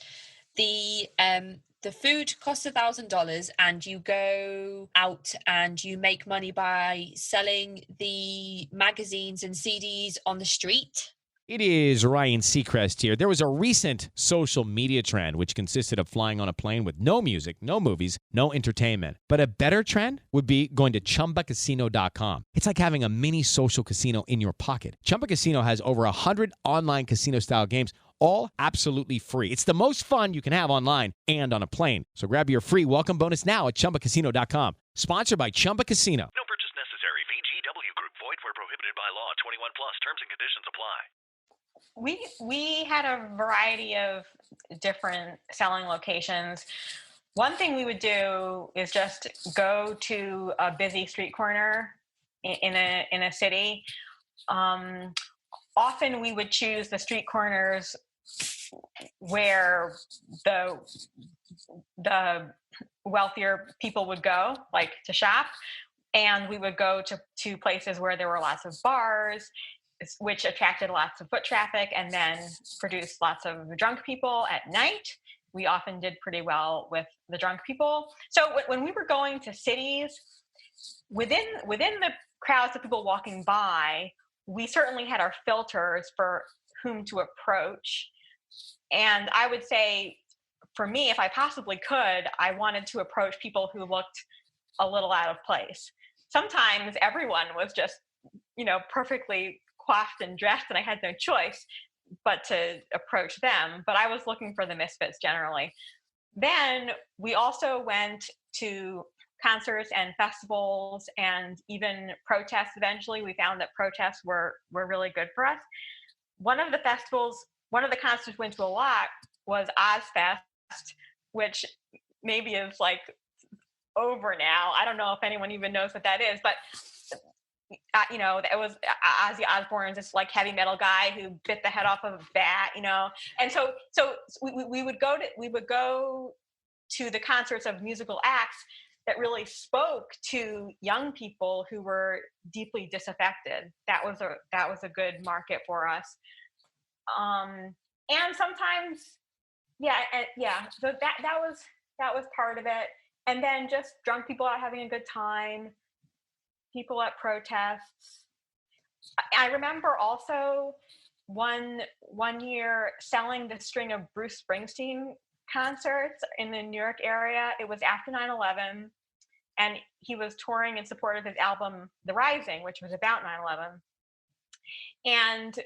the food costs $1,000, and you go out and you make money by selling the magazines and CDs on the street. It is Ryan Seacrest here. There was a recent social media trend which consisted of flying on a plane with no music, no movies, no entertainment. But a better trend would be going to ChumbaCasino.com. It's like having a mini social casino in your pocket. Chumba Casino has over 100 online casino-style games, all absolutely free. It's the most fun you can have online and on a plane. So grab your free welcome bonus now at ChumbaCasino.com. Sponsored by Chumba Casino. No purchase necessary. VGW Group. Void where prohibited by law. 21 plus. Terms and conditions apply. We had a variety of different selling locations. One thing we would do is just go to a busy street corner in a city. Often we would choose the street corners where the wealthier people would go, like to shop, and we would go to places where there were lots of bars, which attracted lots of foot traffic and then produced lots of drunk people at night. We often did pretty well with the drunk people. So when we were going to cities, within the crowds of people walking by, we certainly had our filters for whom to approach. And I would say, for me, if I possibly could, I wanted to approach people who looked a little out of place. Sometimes everyone was just, perfectly coiffed and dressed, and I had no choice but to approach them. But I was looking for the misfits generally. Then we also went to concerts and festivals and even protests. Eventually, we found that protests were really good for us. One of the concerts we went to a lot was Ozfest, which maybe is like over now. I don't know if anyone even knows what that is, but it was Ozzy Osbourne's this like heavy metal guy who bit the head off of a bat, and so we would go to the concerts of musical acts that really spoke to young people who were deeply disaffected. That was a good market for us, and sometimes, So that was part of it, and then just drunk people out having a good time. People at protests. I remember also one year selling the string of Bruce Springsteen concerts in the New York area. It was after 9/11, and he was touring in support of his album The Rising, which was about 9/11. And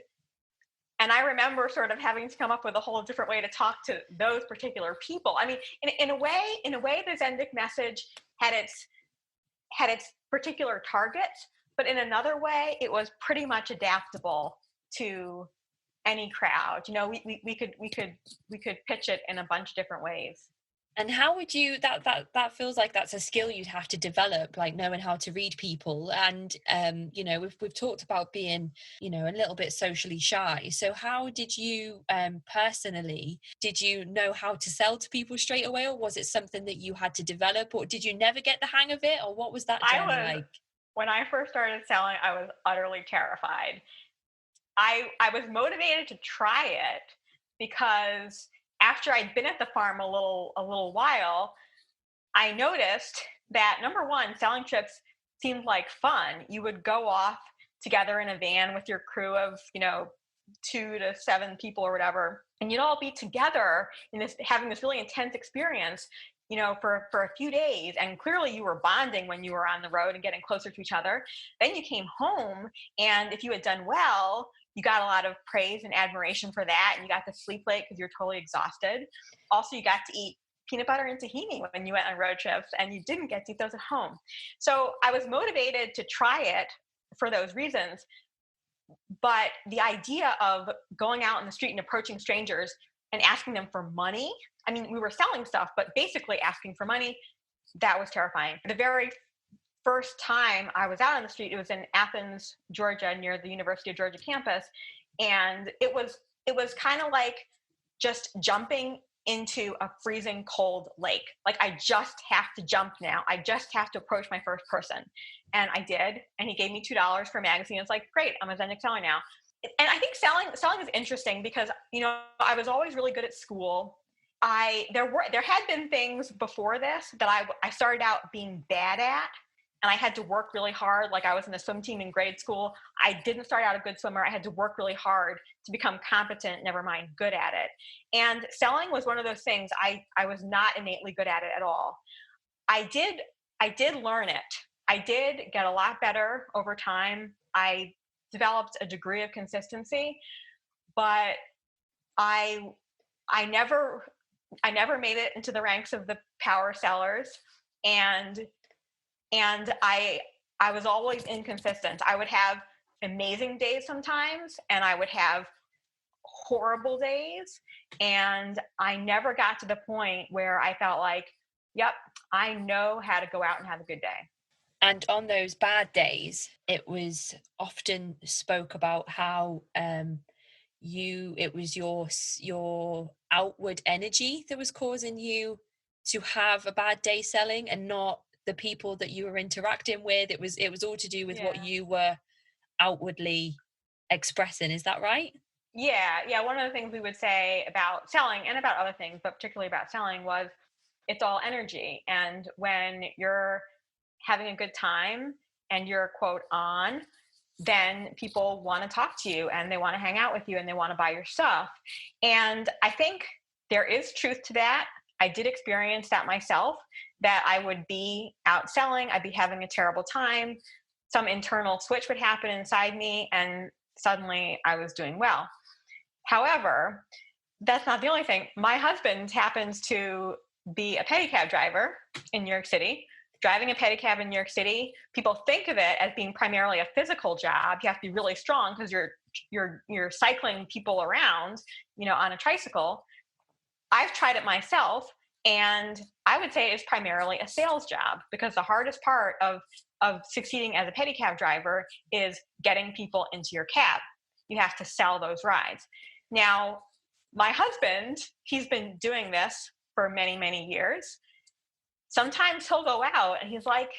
I remember sort of having to come up with a whole different way to talk to those particular people. I mean, in a way, the Zendik message had its particular targets, but in another way, it was pretty much adaptable to any crowd. We could pitch it in a bunch of different ways. And how would you, that feels like that's a skill you'd have to develop, like knowing how to read people. And, we've talked about being, a little bit socially shy. So how did you personally, did you know how to sell to people straight away? Or was it something that you had to develop, or did you never get the hang of it? Or what was that journey like? When I first started selling, I was utterly terrified. I was motivated to try it because after I'd been at the farm a little while, I noticed that, number one, selling trips seemed like fun. You would go off together in a van with your crew of, 2 to 7 people or whatever, and you'd all be together in this, having this really intense experience, for a few days. And clearly you were bonding when you were on the road and getting closer to each other. Then you came home, and if you had done well, you got a lot of praise and admiration for that, and you got to sleep late because you're totally exhausted. Also, you got to eat peanut butter and tahini when you went on road trips, and you didn't get to eat those at home. So I was motivated to try it for those reasons. But the idea of going out in the street and approaching strangers and asking them for money, I mean, we were selling stuff, but basically asking for money, that was terrifying. The very first time I was out on the street, it was in Athens, Georgia, near the University of Georgia campus. And it was kind of like just jumping into a freezing cold lake. Like, I just have to jump now. I just have to approach my first person. And I did. And he gave me $2 for a magazine. It's like, great, I'm a Zendik seller now. And I think selling is interesting because, I was always really good at school. There had been things before this that I started out being bad at, and I had to work really hard. Like, I was in the swim team in grade school. I didn't start out a good swimmer. I had to work really hard to become competent, never mind good at it. And selling was one of those things I was not innately good at it at all. I did learn it. I did get a lot better over time. I developed a degree of consistency, but I never made it into the ranks of the power sellers. And I was always inconsistent. I would have amazing days sometimes, and I would have horrible days. And I never got to the point where I felt like, yep, I know how to go out and have a good day. And on those bad days, it was often spoke about how it was your outward energy that was causing you to have a bad day selling, and not the people that you were interacting with. It was all to do with what you were outwardly expressing. Is that right? Yeah. One of the things we would say about selling, and about other things, but particularly about selling, was it's all energy. And when you're having a good time and you're, quote, on, then people want to talk to you and they want to hang out with you and they want to buy your stuff. And I think there is truth to that. I did experience that myself, that I would be out selling, I'd be having a terrible time, some internal switch would happen inside me, and suddenly I was doing well. However, that's not the only thing. My husband happens to be a pedicab driver in New York City. Driving a pedicab in New York City, people think of it as being primarily a physical job. You have to be really strong because you're cycling people around, on a tricycle. I've tried it myself, and I would say it's primarily a sales job, because the hardest part of succeeding as a pedicab driver is getting people into your cab. You have to sell those rides. Now, my husband, he's been doing this for many, many years. Sometimes he'll go out and he's like,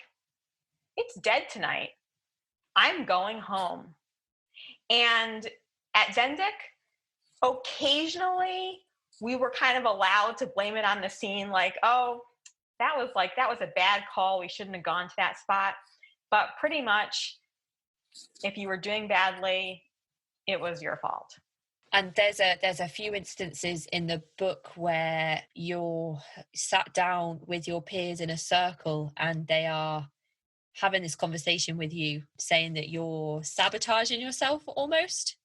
it's dead tonight. I'm going home. And at Zendik, occasionally we were kind of allowed to blame it on the scene, like, oh, that was a bad call. We shouldn't have gone to that spot. But pretty much, if you were doing badly, it was your fault. And there's a few instances in the book where you're sat down with your peers in a circle and they are having this conversation with you, saying that you're sabotaging yourself almost.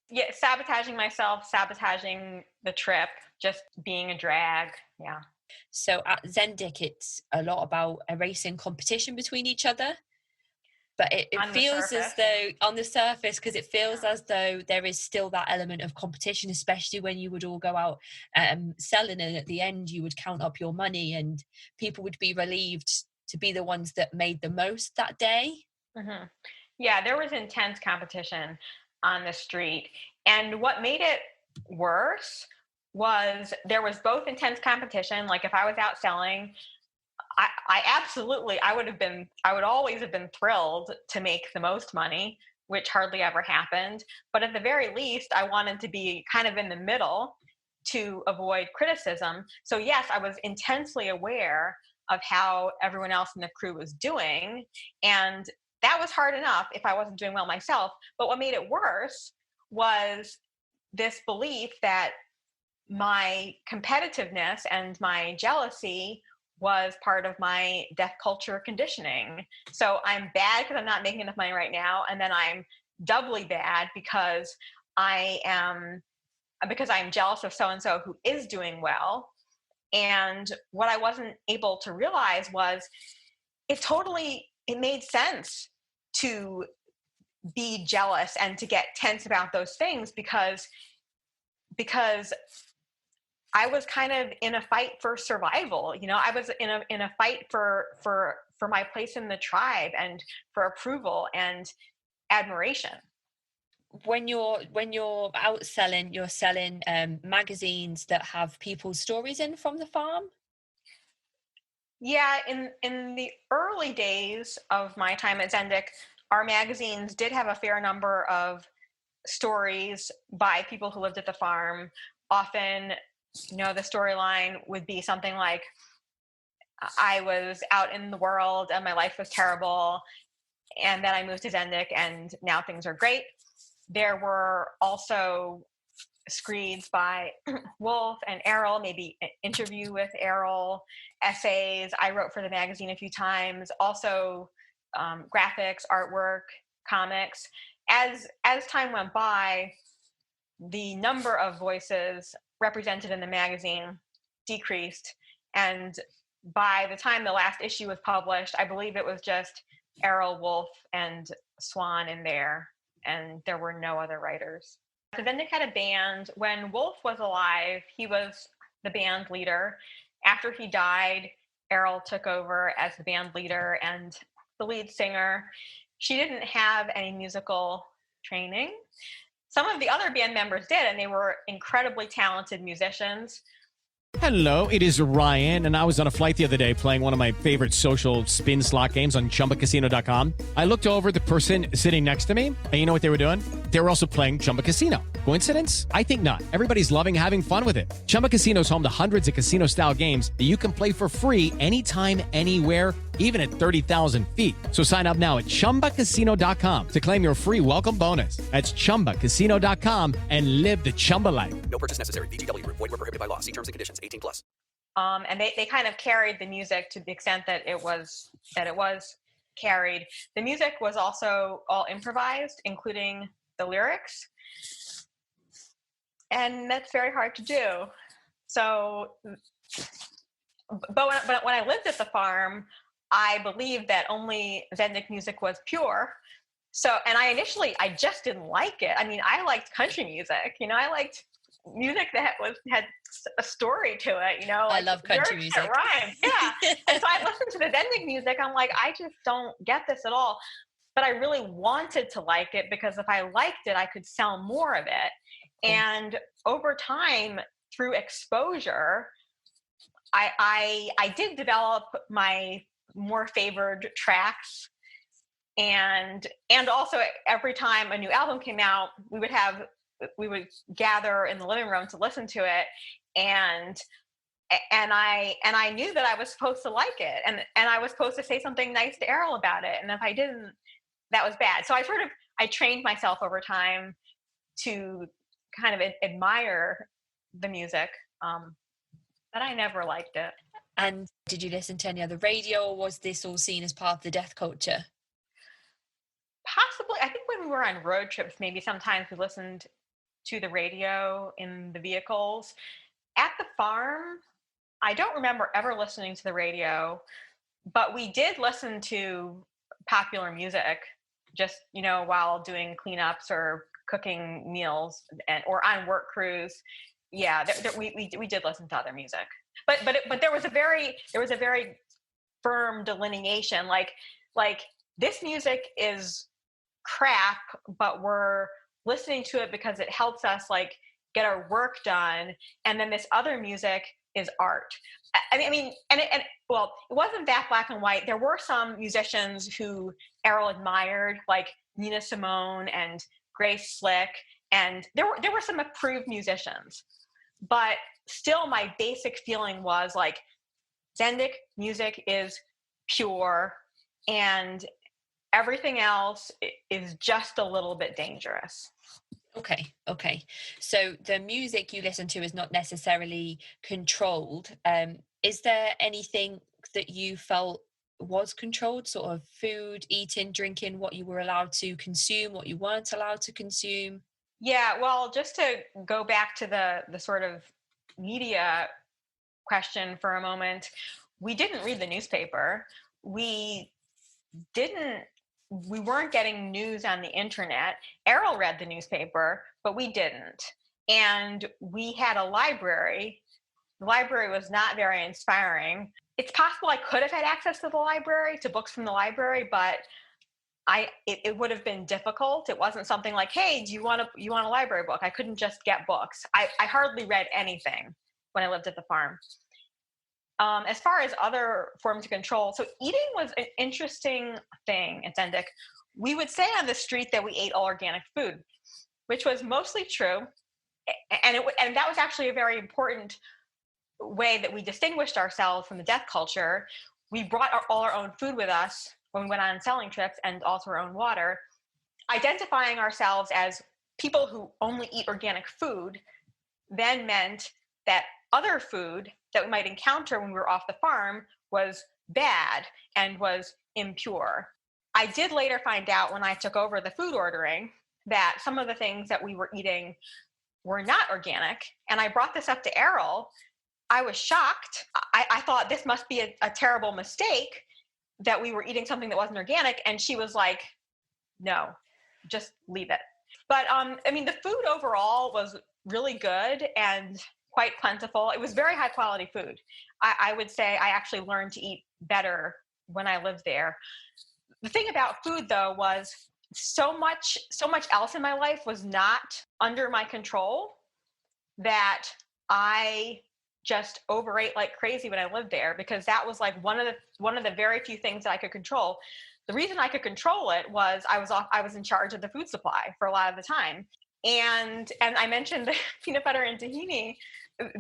Yeah, sabotaging myself, sabotaging the trip, just being a drag. Yeah. So at Zendik, it's a lot about erasing competition between each other. But it feels as though, on the surface, because it feels as though there is still that element of competition, especially when you would all go out selling, and at the end you would count up your money and people would be relieved to be the ones that made the most that day. Mm-hmm. Yeah, there was intense competition on the street. And what made it worse was there was both intense competition. Like, if I was out selling, I would always have been thrilled to make the most money, which hardly ever happened. But at the very least, I wanted to be kind of in the middle to avoid criticism. So yes, I was intensely aware of how everyone else in the crew was doing. And that was hard enough if I wasn't doing well myself. But what made it worse was this belief that my competitiveness and my jealousy was part of my deaf culture conditioning. So I'm bad because I'm not making enough money right now, and then I'm doubly bad because I'm jealous of so and so who is doing well. And what I wasn't able to realize was it made sense to be jealous and to get tense about those things because I was kind of in a fight for survival. I was in a fight for my place in the tribe and for approval and admiration. When you're out selling, you're selling magazines that have people's stories in from the farm? Yeah, in the early days of my time at Zendik, our magazines did have a fair number of stories by people who lived at the farm. Often, the storyline would be something like, I was out in the world and my life was terrible, and then I moved to Zendik and now things are great. There were also screeds by Wolf and Errol, maybe an interview with Errol, essays. I wrote for the magazine a few times, also graphics, artwork, comics. As time went by, the number of voices represented in the magazine decreased. And by the time the last issue was published, I believe it was just Errol, Wolf, and Swan in there, and there were no other writers. Zendik had a band. When Wolf was alive, he was the band leader. After he died, Errol took over as the band leader and the lead singer. She didn't have any musical training. Some of the other band members did, and they were incredibly talented musicians. Hello, it is Ryan, and I was on a flight the other day playing one of my favorite social spin slot games on ChumbaCasino.com. I looked over at the person sitting next to me, and you know what they were doing? They were also playing Chumba Casino. Coincidence? I think not. Everybody's loving having fun with it. Chumba Casino is home to hundreds of casino-style games that you can play for free anytime, anywhere, even at 30,000 feet. So sign up now at ChumbaCasino.com to claim your free welcome bonus. That's ChumbaCasino.com and live the Chumba life. No purchase necessary. VGW Group. Void where prohibited by law. See terms and conditions. 18+. And they kind of carried the music to the extent that it was carried. The music was also all improvised, including the lyrics. And that's very hard to do. So, but when I lived at the farm, I believed that only Zendik music was pure. So, and I just didn't like it. I mean, I liked country music. I liked music that had a story to it. I love country music. Rhymes. Yeah. And so I listened to the Zendik music. I'm like, I just don't get this at all. But I really wanted to like it because if I liked it, I could sell more of it. And over time, through exposure, I did develop my more favored tracks, and also every time a new album came out, we would gather in the living room to listen to it, and I knew that I was supposed to like it, and I was supposed to say something nice to Errol about it, and if I didn't, that was bad. So I trained myself over time to kind of admire the music, but I never liked it. And did you listen to any other radio, or was this all seen as part of the death culture? Possibly. I think when we were on road trips, maybe sometimes we listened to the radio in the vehicles. At the farm, I don't remember ever listening to the radio, but we did listen to popular music just, while doing cleanups or cooking meals or on work crews. Yeah, we did listen to other music, but there was a very firm delineation, like this music is crap, but we're listening to it because it helps us get our work done, and then this other music is art. I mean, it wasn't that black and white. There were some musicians who Errol admired, like Nina Simone and Grace Slick, and there were some approved musicians. But still, my basic feeling was Zendik music is pure, and everything else is just a little bit dangerous. Okay. So the music you listen to is not necessarily controlled. Is there anything that you felt was controlled, sort of food, eating, drinking, what you were allowed to consume, what you weren't allowed to consume? Yeah, well, just to go back to the sort of media question for a moment, we didn't read the newspaper. We didn't we weren't getting news on the internet. Errol read the newspaper, but we didn't. And we had a library. The library was not very inspiring. It's possible I could have had access to the library, to books from the library, but it would have been difficult. It wasn't something like, hey, do you want a library book? I couldn't just get books. I hardly read anything when I lived at the farm. As far as other forms of control, so eating was an interesting thing at Zendik. We would say on the street that we ate all organic food, which was mostly true. And that was actually a very important way that we distinguished ourselves from the death culture. We brought all our own food with us when we went on selling trips, and also our own water. Identifying ourselves as people who only eat organic food then meant that other food that we might encounter when we were off the farm was bad and was impure. I did later find out when I took over the food ordering that some of the things that we were eating were not organic. And I brought this up to Errol. I was shocked. I thought this must be a terrible mistake, that we were eating something that wasn't organic. And she was like, no, just leave it. But the food overall was really good and quite plentiful. It was very high quality food. I would say I actually learned to eat better when I lived there. The thing about food, though, was so much else in my life was not under my control that I just overate like crazy when I lived there, because that was like one of the very few things that I could control. The reason I could control it was I was in charge of the food supply for a lot of the time. And I mentioned the peanut butter and tahini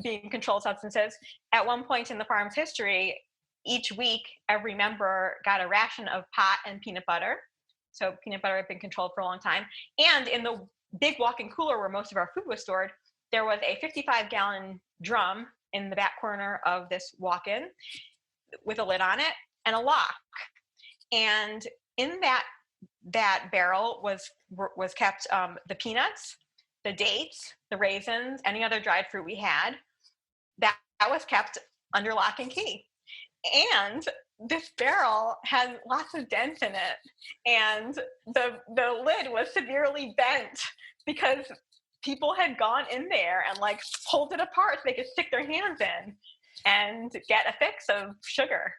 being controlled substances. At one point in the farm's history, each week, every member got a ration of pot and peanut butter. So peanut butter had been controlled for a long time. And in the big walk-in cooler where most of our food was stored, there was a 55-gallon drum in the back corner of this walk-in with a lid on it and a lock. And in that barrel was kept the peanuts, the dates, the raisins, any other dried fruit we had. That was kept under lock and key. And this barrel had lots of dents in it, and the lid was severely bent because people had gone in there and like pulled it apart so they could stick their hands in and get a fix of sugar.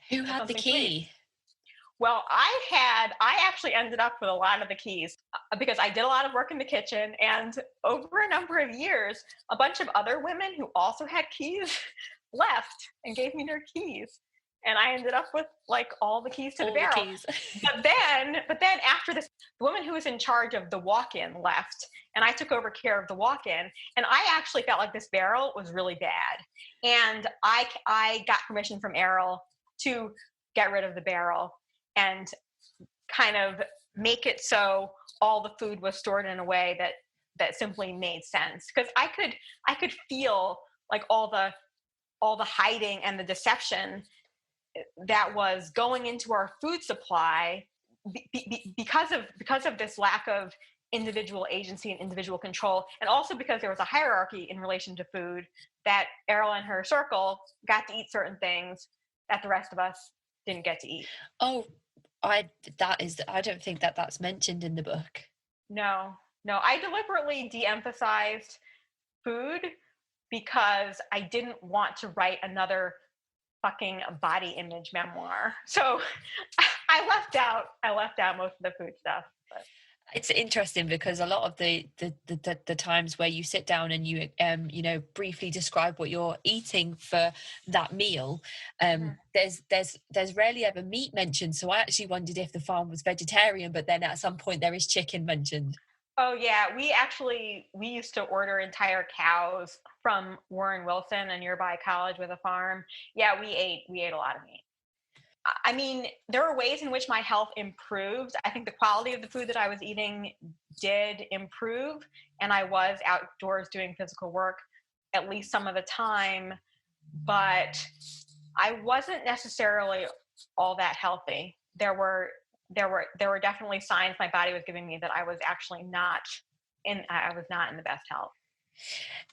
Who had the key? Sweet. Well, I actually ended up with a lot of the keys because I did a lot of work in the kitchen, and over a number of years, a bunch of other women who also had keys left and gave me their keys. And I ended up with like all the keys to the barrel. But then after this, the woman who was in charge of the walk-in left, and I took over care of the walk-in. And I actually felt like this barrel was really bad. And I got permission from Errol to get rid of the barrel and kind of make it so all the food was stored in a way that simply made sense. Because I could feel like all the hiding and the deception that was going into our food supply because of this lack of individual agency and individual control, and also because there was a hierarchy in relation to food, that Errol and her circle got to eat certain things that the rest of us didn't get to eat. Oh, I don't think that's mentioned in the book. No, I deliberately de-emphasized food because I didn't want to write another fucking body image memoir. So I left out most of the food stuff. But it's interesting because a lot of the times where you sit down and you briefly describe what you're eating for that meal, there's rarely ever meat mentioned. So I actually wondered if the farm was vegetarian, but then at some point there is chicken mentioned. Oh yeah, we used to order entire cows from Warren Wilson, a nearby college with a farm. Yeah, we ate a lot of meat. I mean, there were ways in which my health improved. I think the quality of the food that I was eating did improve, and I was outdoors doing physical work at least some of the time, but I wasn't necessarily all that healthy. There were definitely signs my body was giving me that I was actually not I was not in the best health.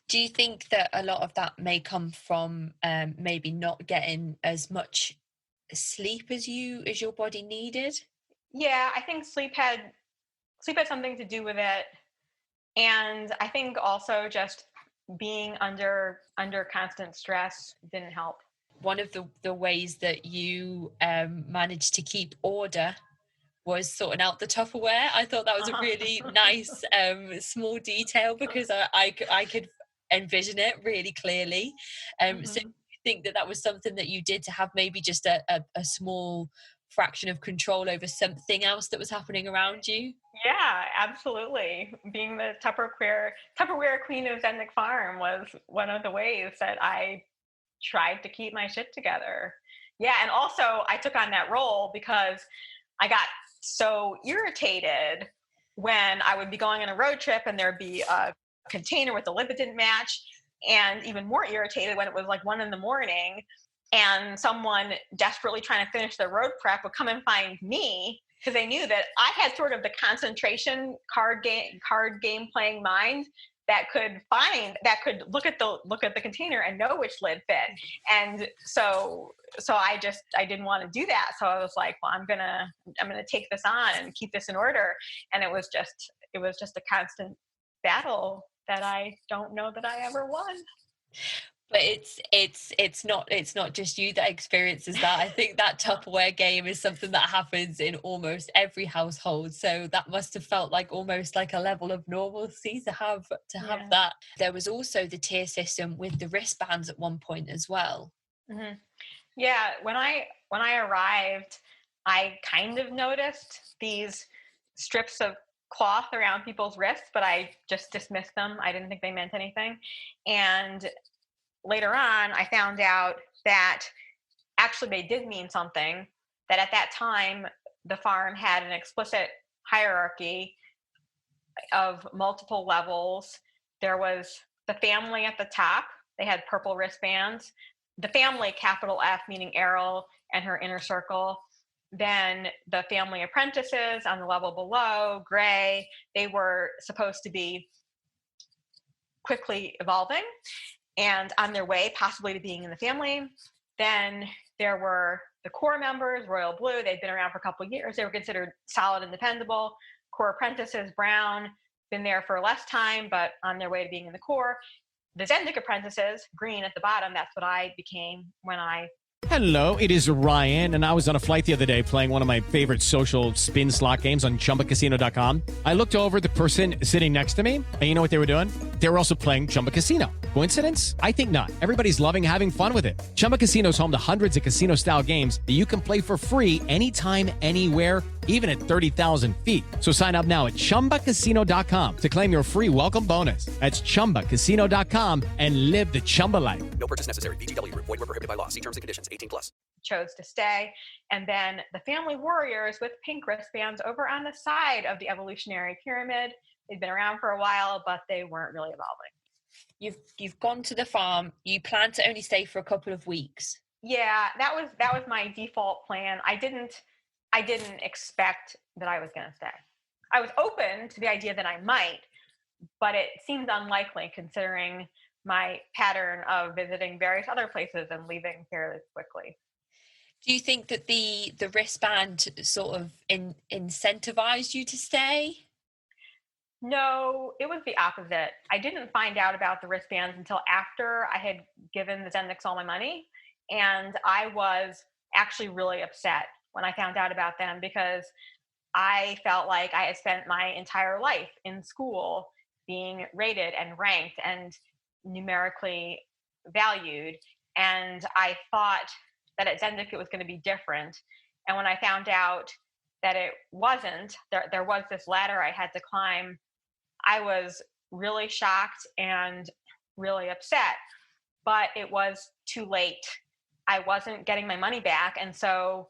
Do you think that a lot of that may come from maybe not getting as much sleep as your body needed? Yeah, I think sleep had something to do with it, and I think also just being under constant stress didn't help. One of the ways that you managed to keep order was sorting out the Tupperware. I thought that was a really nice small detail because I could envision it really clearly. So Mhm. you think that that was something that you did to have maybe just a small fraction of control over something else that was happening around you? Yeah, absolutely. Being the Tupperware queen of Zendik Farm was one of the ways that I tried to keep my shit together. Yeah, and also I took on that role because I got so irritated when I would be going on a road trip and there'd be a container with the lid that didn't match, and even more irritated when it was like 1 in the morning and someone desperately trying to finish their road prep would come and find me because they knew that I had sort of the concentration card game playing mind that could look at the container and know which lid fit. And so I didn't want to do that. So I was like, well, I'm gonna take this on and keep this in order. And it was just a constant battle that I don't know that I ever won. But it's not just you that experiences that. I think that Tupperware game is something that happens in almost every household. So that must have felt like almost like a level of normalcy to have Yeah. that. There was also the tier system with the wristbands at one point as well. Hmm. Yeah, when I arrived, I kind of noticed these strips of cloth around people's wrists, but I just dismissed them. I didn't think they meant anything. And later on, I found out that actually they did mean something, that at that time the farm had an explicit hierarchy of multiple levels. There was the family at the top. They had purple wristbands. The family, capital F, meaning Errol and her inner circle. Then the family apprentices on the level below, gray. They were supposed to be quickly evolving and on their way possibly to being in the family. Then there were the core members, royal blue. They'd been around for a couple of years. They were considered solid and dependable. Core apprentices, brown, been there for less time, but on their way to being in the core. The Zendik apprentices, green at the bottom, that's what I became when I. Hello, it is Ryan, and I was on a flight the other day playing one of my favorite social spin slot games on ChumbaCasino.com. I looked over at the person sitting next to me, and you know what they were doing? They were also playing Chumba Casino. Coincidence? I think not. Everybody's loving having fun with it. Chumba Casino is home to hundreds of casino-style games that you can play for free anytime, anywhere, even at 30,000 feet. So sign up now at ChumbaCasino.com to claim your free welcome bonus. That's ChumbaCasino.com and live the Chumba life. No purchase necessary. VGW Group. Void were prohibited by law. See terms and conditions. 18 plus. Chose to stay. And then the family warriors with pink wristbands over on the side of the evolutionary pyramid. They'd been around for a while, but they weren't really evolving. You've gone to the farm. You plan to only stay for a couple of weeks. Yeah, that was my default plan. I didn't expect that I was going to stay. I was open to the idea that I might, but it seemed unlikely considering my pattern of visiting various other places and leaving fairly quickly. Do you think that the wristband sort of incentivized you to stay? No, it was the opposite. I didn't find out about the wristbands until after I had given the Zendiks all my money. And I was actually really upset when I found out about them because I felt like I had spent my entire life in school being rated and ranked and numerically valued. And I thought that at Zendik it was going to be different. And when I found out that it wasn't, there was this ladder I had to climb I was really shocked and really upset, but it was too late. I wasn't getting my money back. And so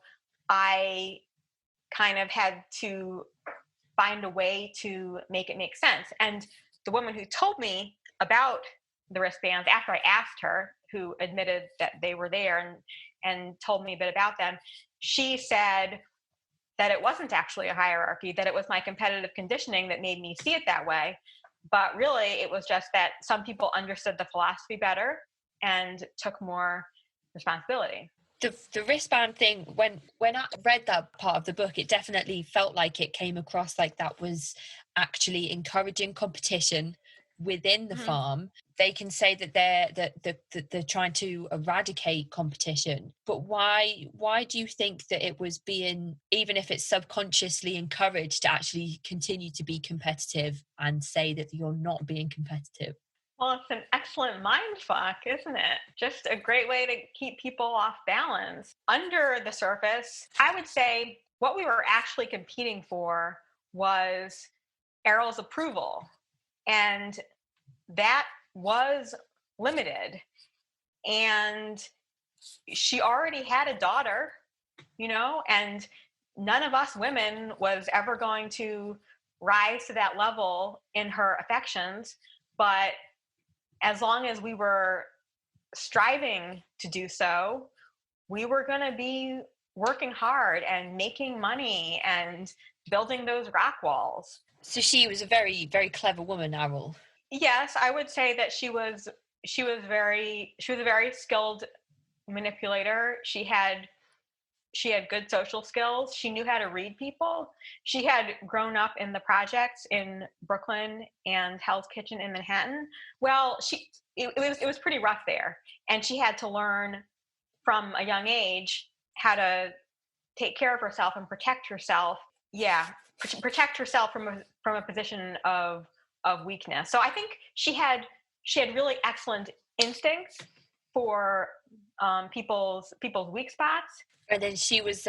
I kind of had to find a way to make it make sense. And the woman who told me about the wristbands, after I asked her, who admitted that they were there and told me a bit about them, she said that it wasn't actually a hierarchy, that it was my competitive conditioning that made me see it that way. But really, it was just that some people understood the philosophy better and took more responsibility. The wristband thing, when I read that part of the book, it definitely felt like it came across like that was actually encouraging competition within the farm. They can say that they're trying to eradicate competition, but why do you think that it was being, even if it's subconsciously encouraged, to actually continue to be competitive and say that you're not being competitive? Well, it's an excellent mind fuck, isn't it? Just a great way to keep people off balance. Under the surface, I would say what we were actually competing for was Errol's approval. And that was limited. And she already had a daughter, and none of us women was ever going to rise to that level in her affections. But as long as we were striving to do so, we were going to be working hard and making money and building those rock walls. So she was a very, very clever woman, Errol. Yes, I would say that she was a very skilled manipulator. She had good social skills. She knew how to read people. She had grown up in the projects in Brooklyn and Hell's Kitchen in Manhattan. Well, it was pretty rough there, and she had to learn from a young age how to take care of herself and protect herself. Yeah, protect herself from a position of weakness. So I think she had really excellent instincts for people's weak spots. And then she was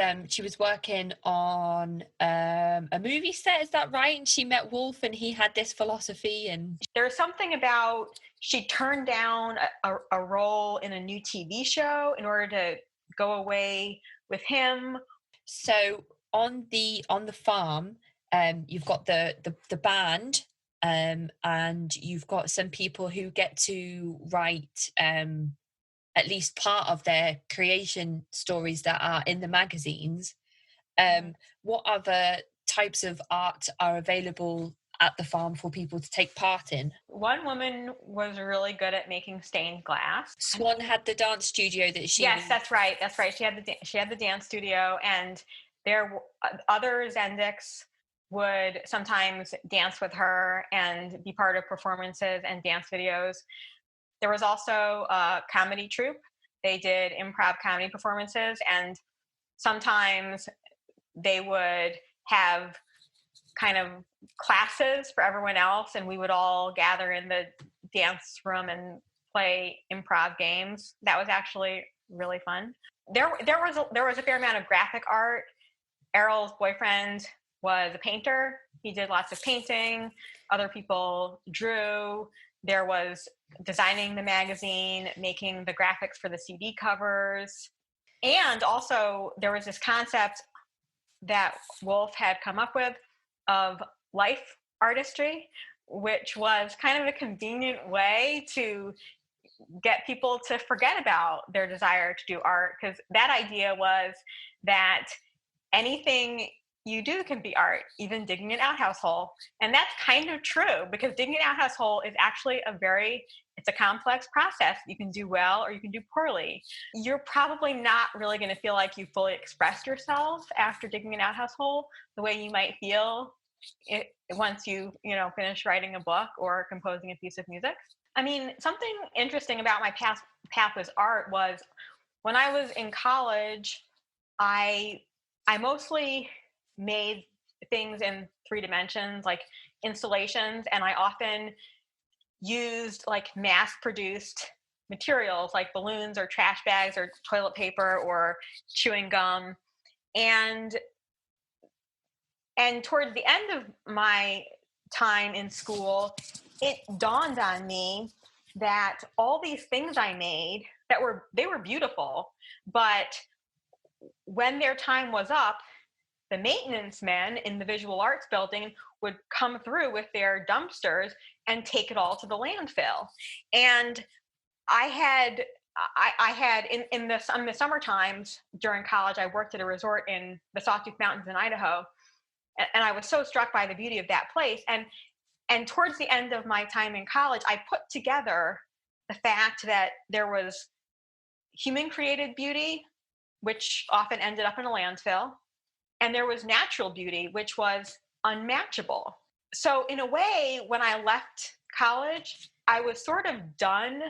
working on a movie set, is that right? And she met Wolf, and he had this philosophy. And there was something about she turned down a role in a new TV show in order to go away with him. So on the farm, you've got the band, and you've got some people who get to write at least part of their creation stories that are in the magazines. What other types of art are available at the farm for people to take part in? One woman was really good at making stained glass. Swan had the dance studio that she... Yes, that's right. She had the dance studio, and there were other Zendiks would sometimes dance with her and be part of performances and dance videos. There was also a comedy troupe. They did improv comedy performances, and sometimes they would have kind of classes for everyone else, and we would all gather in the dance room and play improv games. That was actually really fun. There was a fair amount of graphic art. Errol's boyfriend was a painter. He did lots of painting. Other people drew. There was designing the magazine, making the graphics for the CD covers. And also there was this concept that Wolf had come up with of life artistry, which was kind of a convenient way to get people to forget about their desire to do art, because that idea was that anything you do can be art, even digging an outhouse hole. And that's kind of true, because digging an outhouse hole is actually it's a complex process. You can do well or you can do poorly. You're probably not really going to feel like you fully expressed yourself after digging an outhouse hole the way you might feel once you finish writing a book or composing a piece of music. I mean, something interesting about my path with art was when I was in college, I mostly made things in 3 dimensions, like installations, and I often used like mass-produced materials like balloons or trash bags or toilet paper or chewing gum. And towards the end of my time in school, it dawned on me that all these things I made they were beautiful, but when their time was up, the maintenance men in the visual arts building would come through with their dumpsters and take it all to the landfill. And I had in the summer times during college, I worked at a resort in the Sawtooth Mountains in Idaho, and I was so struck by the beauty of that place. And towards the end of my time in college, I put together the fact that there was human created beauty, which often ended up in a landfill, and there was natural beauty, which was unmatchable. So in a way, when I left college, I was sort of done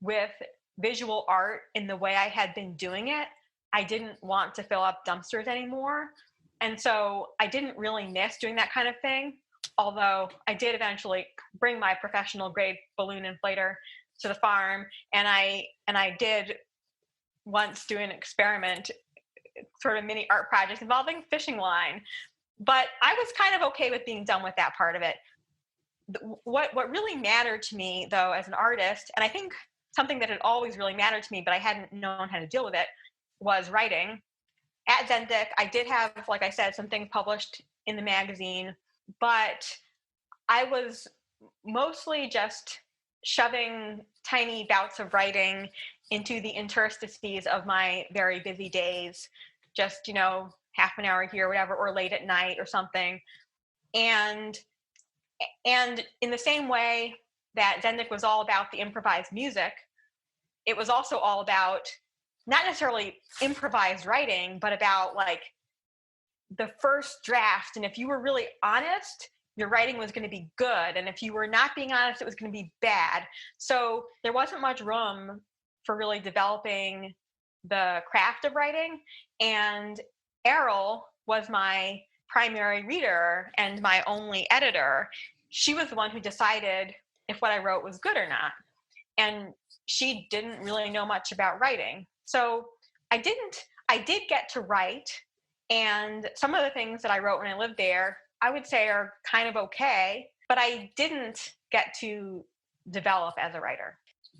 with visual art in the way I had been doing it. I didn't want to fill up dumpsters anymore. And so I didn't really miss doing that kind of thing. Although I did eventually bring my professional grade balloon inflator to the farm. And I did once do an experiment, sort of mini art project involving fishing line. But I was kind of okay with being done with that part of it. What really mattered to me, though, as an artist, and I think something that had always really mattered to me, but I hadn't known how to deal with it, was writing. At Zendik, I did have, like I said, some things published in the magazine, but I was mostly just shoving tiny bouts of writing into the interstices of my very busy days, just, half an hour here, whatever, or late at night or something. And in the same way that Zendik was all about the improvised music, it was also all about not necessarily improvised writing, but about like the first draft. And if you were really honest, your writing was going to be good. And if you were not being honest, it was going to be bad. So there wasn't much room for really developing the craft of writing. And Errol was my primary reader and my only editor. She was the one who decided if what I wrote was good or not. And she didn't really know much about writing. So I did get to write. And some of the things that I wrote when I lived there, I would say are kind of okay, but I didn't get to develop as a writer.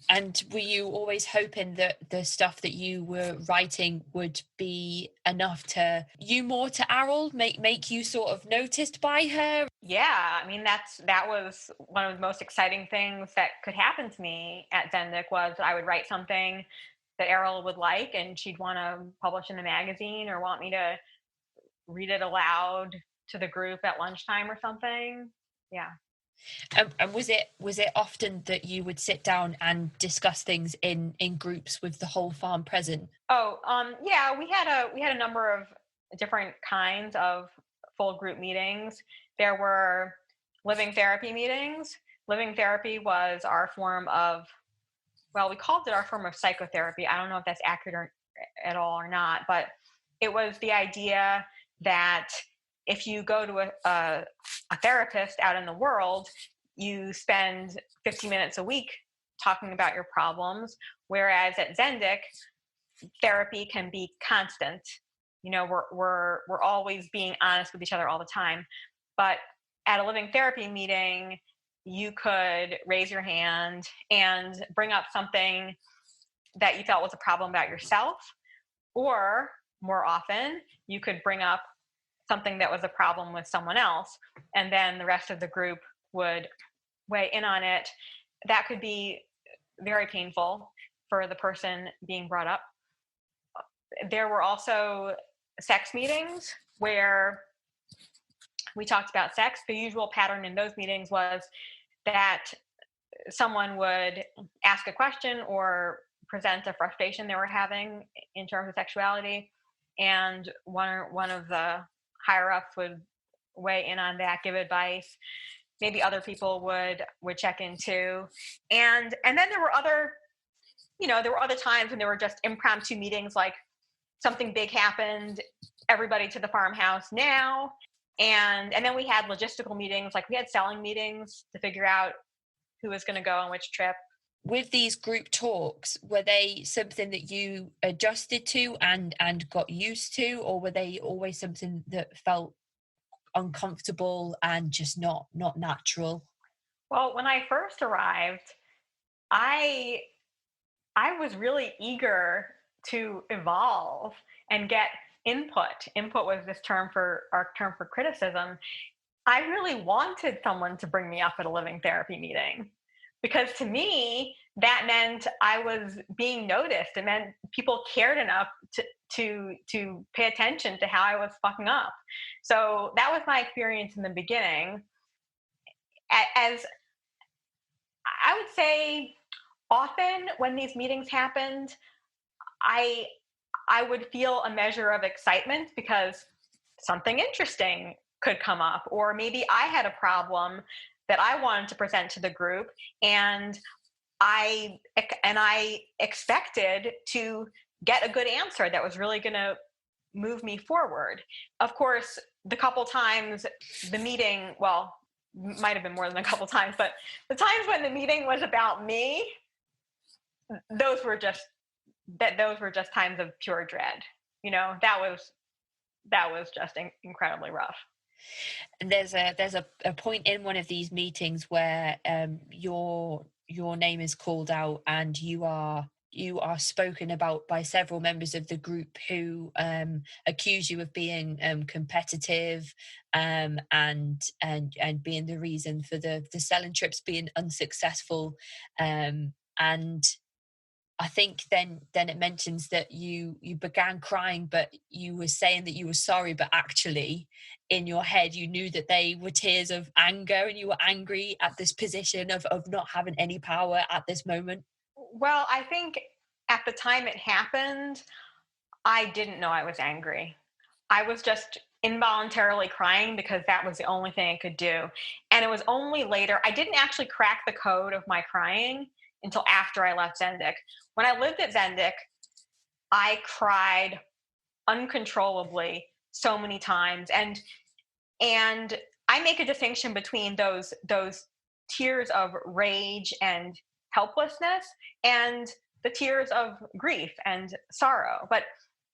And were you always hoping that the stuff that you were writing would be enough to you more to Errol, make you sort of noticed by her? Yeah, I mean that was one of the most exciting things that could happen to me at Zendik, was I would write something that Errol would like, and she'd want to publish in the magazine or want me to read it aloud to the group at lunchtime or something. Yeah. And was it often that you would sit down and discuss things in groups with the whole farm present? Yeah, we had a number of different kinds of full group meetings. There were living therapy meetings. Living therapy was our form of, well, we called it our form of psychotherapy. I don't know if that's accurate at all or not, but it was the idea that if you go to a therapist out in the world, you spend 50 minutes a week talking about your problems, whereas at Zendik, therapy can be constant. We're always being honest with each other all the time. But at a living therapy meeting, you could raise your hand and bring up something that you felt was a problem about yourself, or more often, you could bring up something that was a problem with someone else, and then the rest of the group would weigh in on it. That could be very painful for the person being brought up. There were also sex meetings where we talked about sex. The usual pattern in those meetings was that someone would ask a question or present a frustration they were having in terms of sexuality, and one of the higher ups would weigh in on that, give advice. Maybe other people would check in too. And then there were other times when there were just impromptu meetings, like something big happened, everybody to the farmhouse now. And then we had logistical meetings, like we had selling meetings to figure out who was going to go on which trip. With these group talks, were they something that you adjusted to and got used to, or were they always something that felt uncomfortable and just not natural? Well, when I first arrived, I I was really eager to evolve and get input. Input was this term for our term for criticism. I really wanted someone to bring me up at a living therapy meeting because to me that meant I was being noticed. It meant people cared enough to pay attention to how I was fucking up. So that was my experience in the beginning. As I would say, often when these meetings happened, I I would feel a measure of excitement because something interesting could come up, or maybe I had a problem that I wanted to present to the group, and I expected to get a good answer that was really going to move me forward. Of course, the couple times the meeting, well, might have been more than a couple times, but the times when the meeting was about me, those were just those were just times of pure dread. That was just incredibly rough. And there's a point in one of these meetings where your name is called out, and you are spoken about by several members of the group who accuse you of being competitive, and being the reason for the selling trips being unsuccessful, and I think then it mentions that you began crying, but you were saying that you were sorry, but actually in your head you knew that they were tears of anger, and you were angry at this position of not having any power at this moment. Well, I think at the time it happened, I didn't know I was angry. I was just involuntarily crying because that was the only thing I could do. And it was only later, I didn't actually crack the code of my crying until after I left Zendik. When I lived at Zendik, I cried uncontrollably so many times. And I make a distinction between those tears of rage and helplessness and the tears of grief and sorrow. But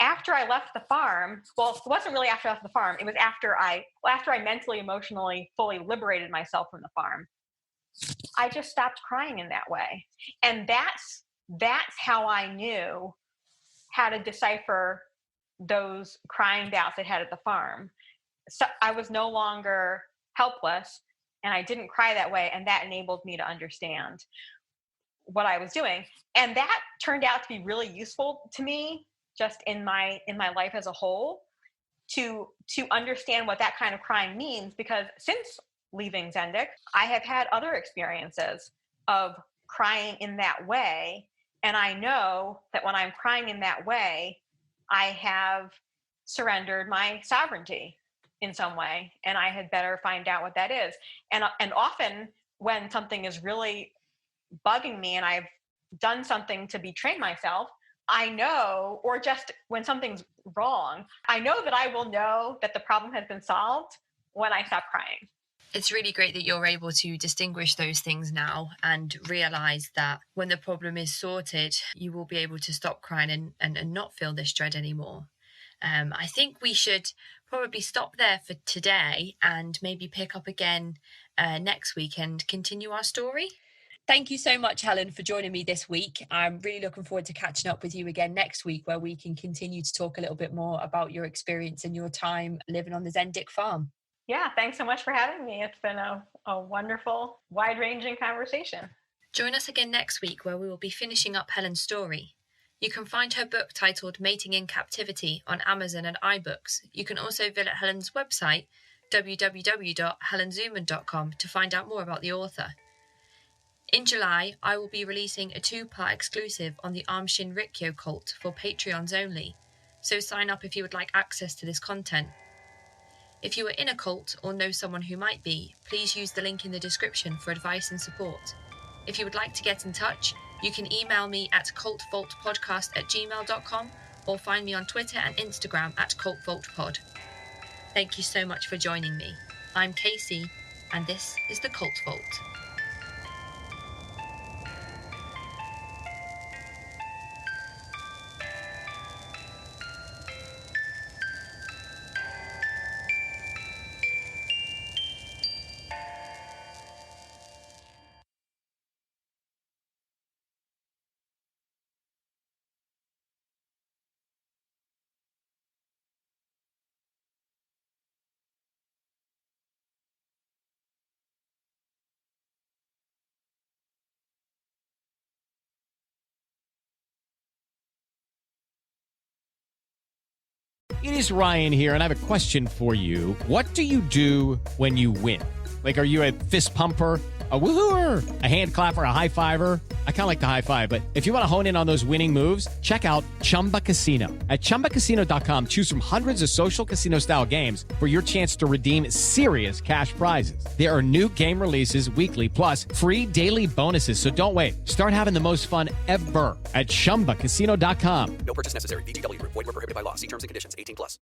after I left the farm, well, it wasn't really after I left the farm. It was after I mentally, emotionally, fully liberated myself from the farm. I just stopped crying in that way. And that's how I knew how to decipher those crying bouts I had at the farm. So I was no longer helpless, and I didn't cry that way, and that enabled me to understand what I was doing. And that turned out to be really useful to me just in my life as a whole, to understand what that kind of crying means, because since leaving Zendik, I have had other experiences of crying in that way. And I know that when I'm crying in that way, I have surrendered my sovereignty in some way, and I had better find out what that is. And often when something is really bugging me and I've done something to betray myself, I know, or just when something's wrong, I know that I will know that the problem has been solved when I stop crying. It's really great that you're able to distinguish those things now and realize that when the problem is sorted, you will be able to stop crying and not feel this dread anymore. I think we should probably stop there for today and maybe pick up again next week and continue our story. Thank you so much, Helen, for joining me this week. I'm really looking forward to catching up with you again next week, where we can continue to talk a little bit more about your experience and your time living on the Zendik farm. Yeah, thanks so much for having me. It's been a wonderful, wide-ranging conversation. Join us again next week, where we will be finishing up Helen's story. You can find her book titled Mating in Captivity on Amazon and iBooks. You can also visit Helen's website, www.helenzuman.com, to find out more about the author. In July, I will be releasing a 2-part exclusive on the Aum Shinrikyo cult for Patreons only, so sign up if you would like access to this content. If you are in a cult or know someone who might be, please use the link in the description for advice and support. If you would like to get in touch, you can email me at cultvaultpodcast@gmail.com or find me on Twitter and Instagram at cultvaultpod. Thank you so much for joining me. I'm Casey, and this is the Cult Vault. It is Ryan here, and I have a question for you. What do you do when you win? Like, are you a fist pumper, a woohooer, a hand clapper, a high fiver? I kind of like the high five, but if you want to hone in on those winning moves, check out Chumba Casino. At ChumbaCasino.com, choose from hundreds of social casino-style games for your chance to redeem serious cash prizes. There are new game releases weekly, plus free daily bonuses. So don't wait. Start having the most fun ever at ChumbaCasino.com. No purchase necessary. VGW Group. Void where prohibited by law. See terms and conditions. 18+.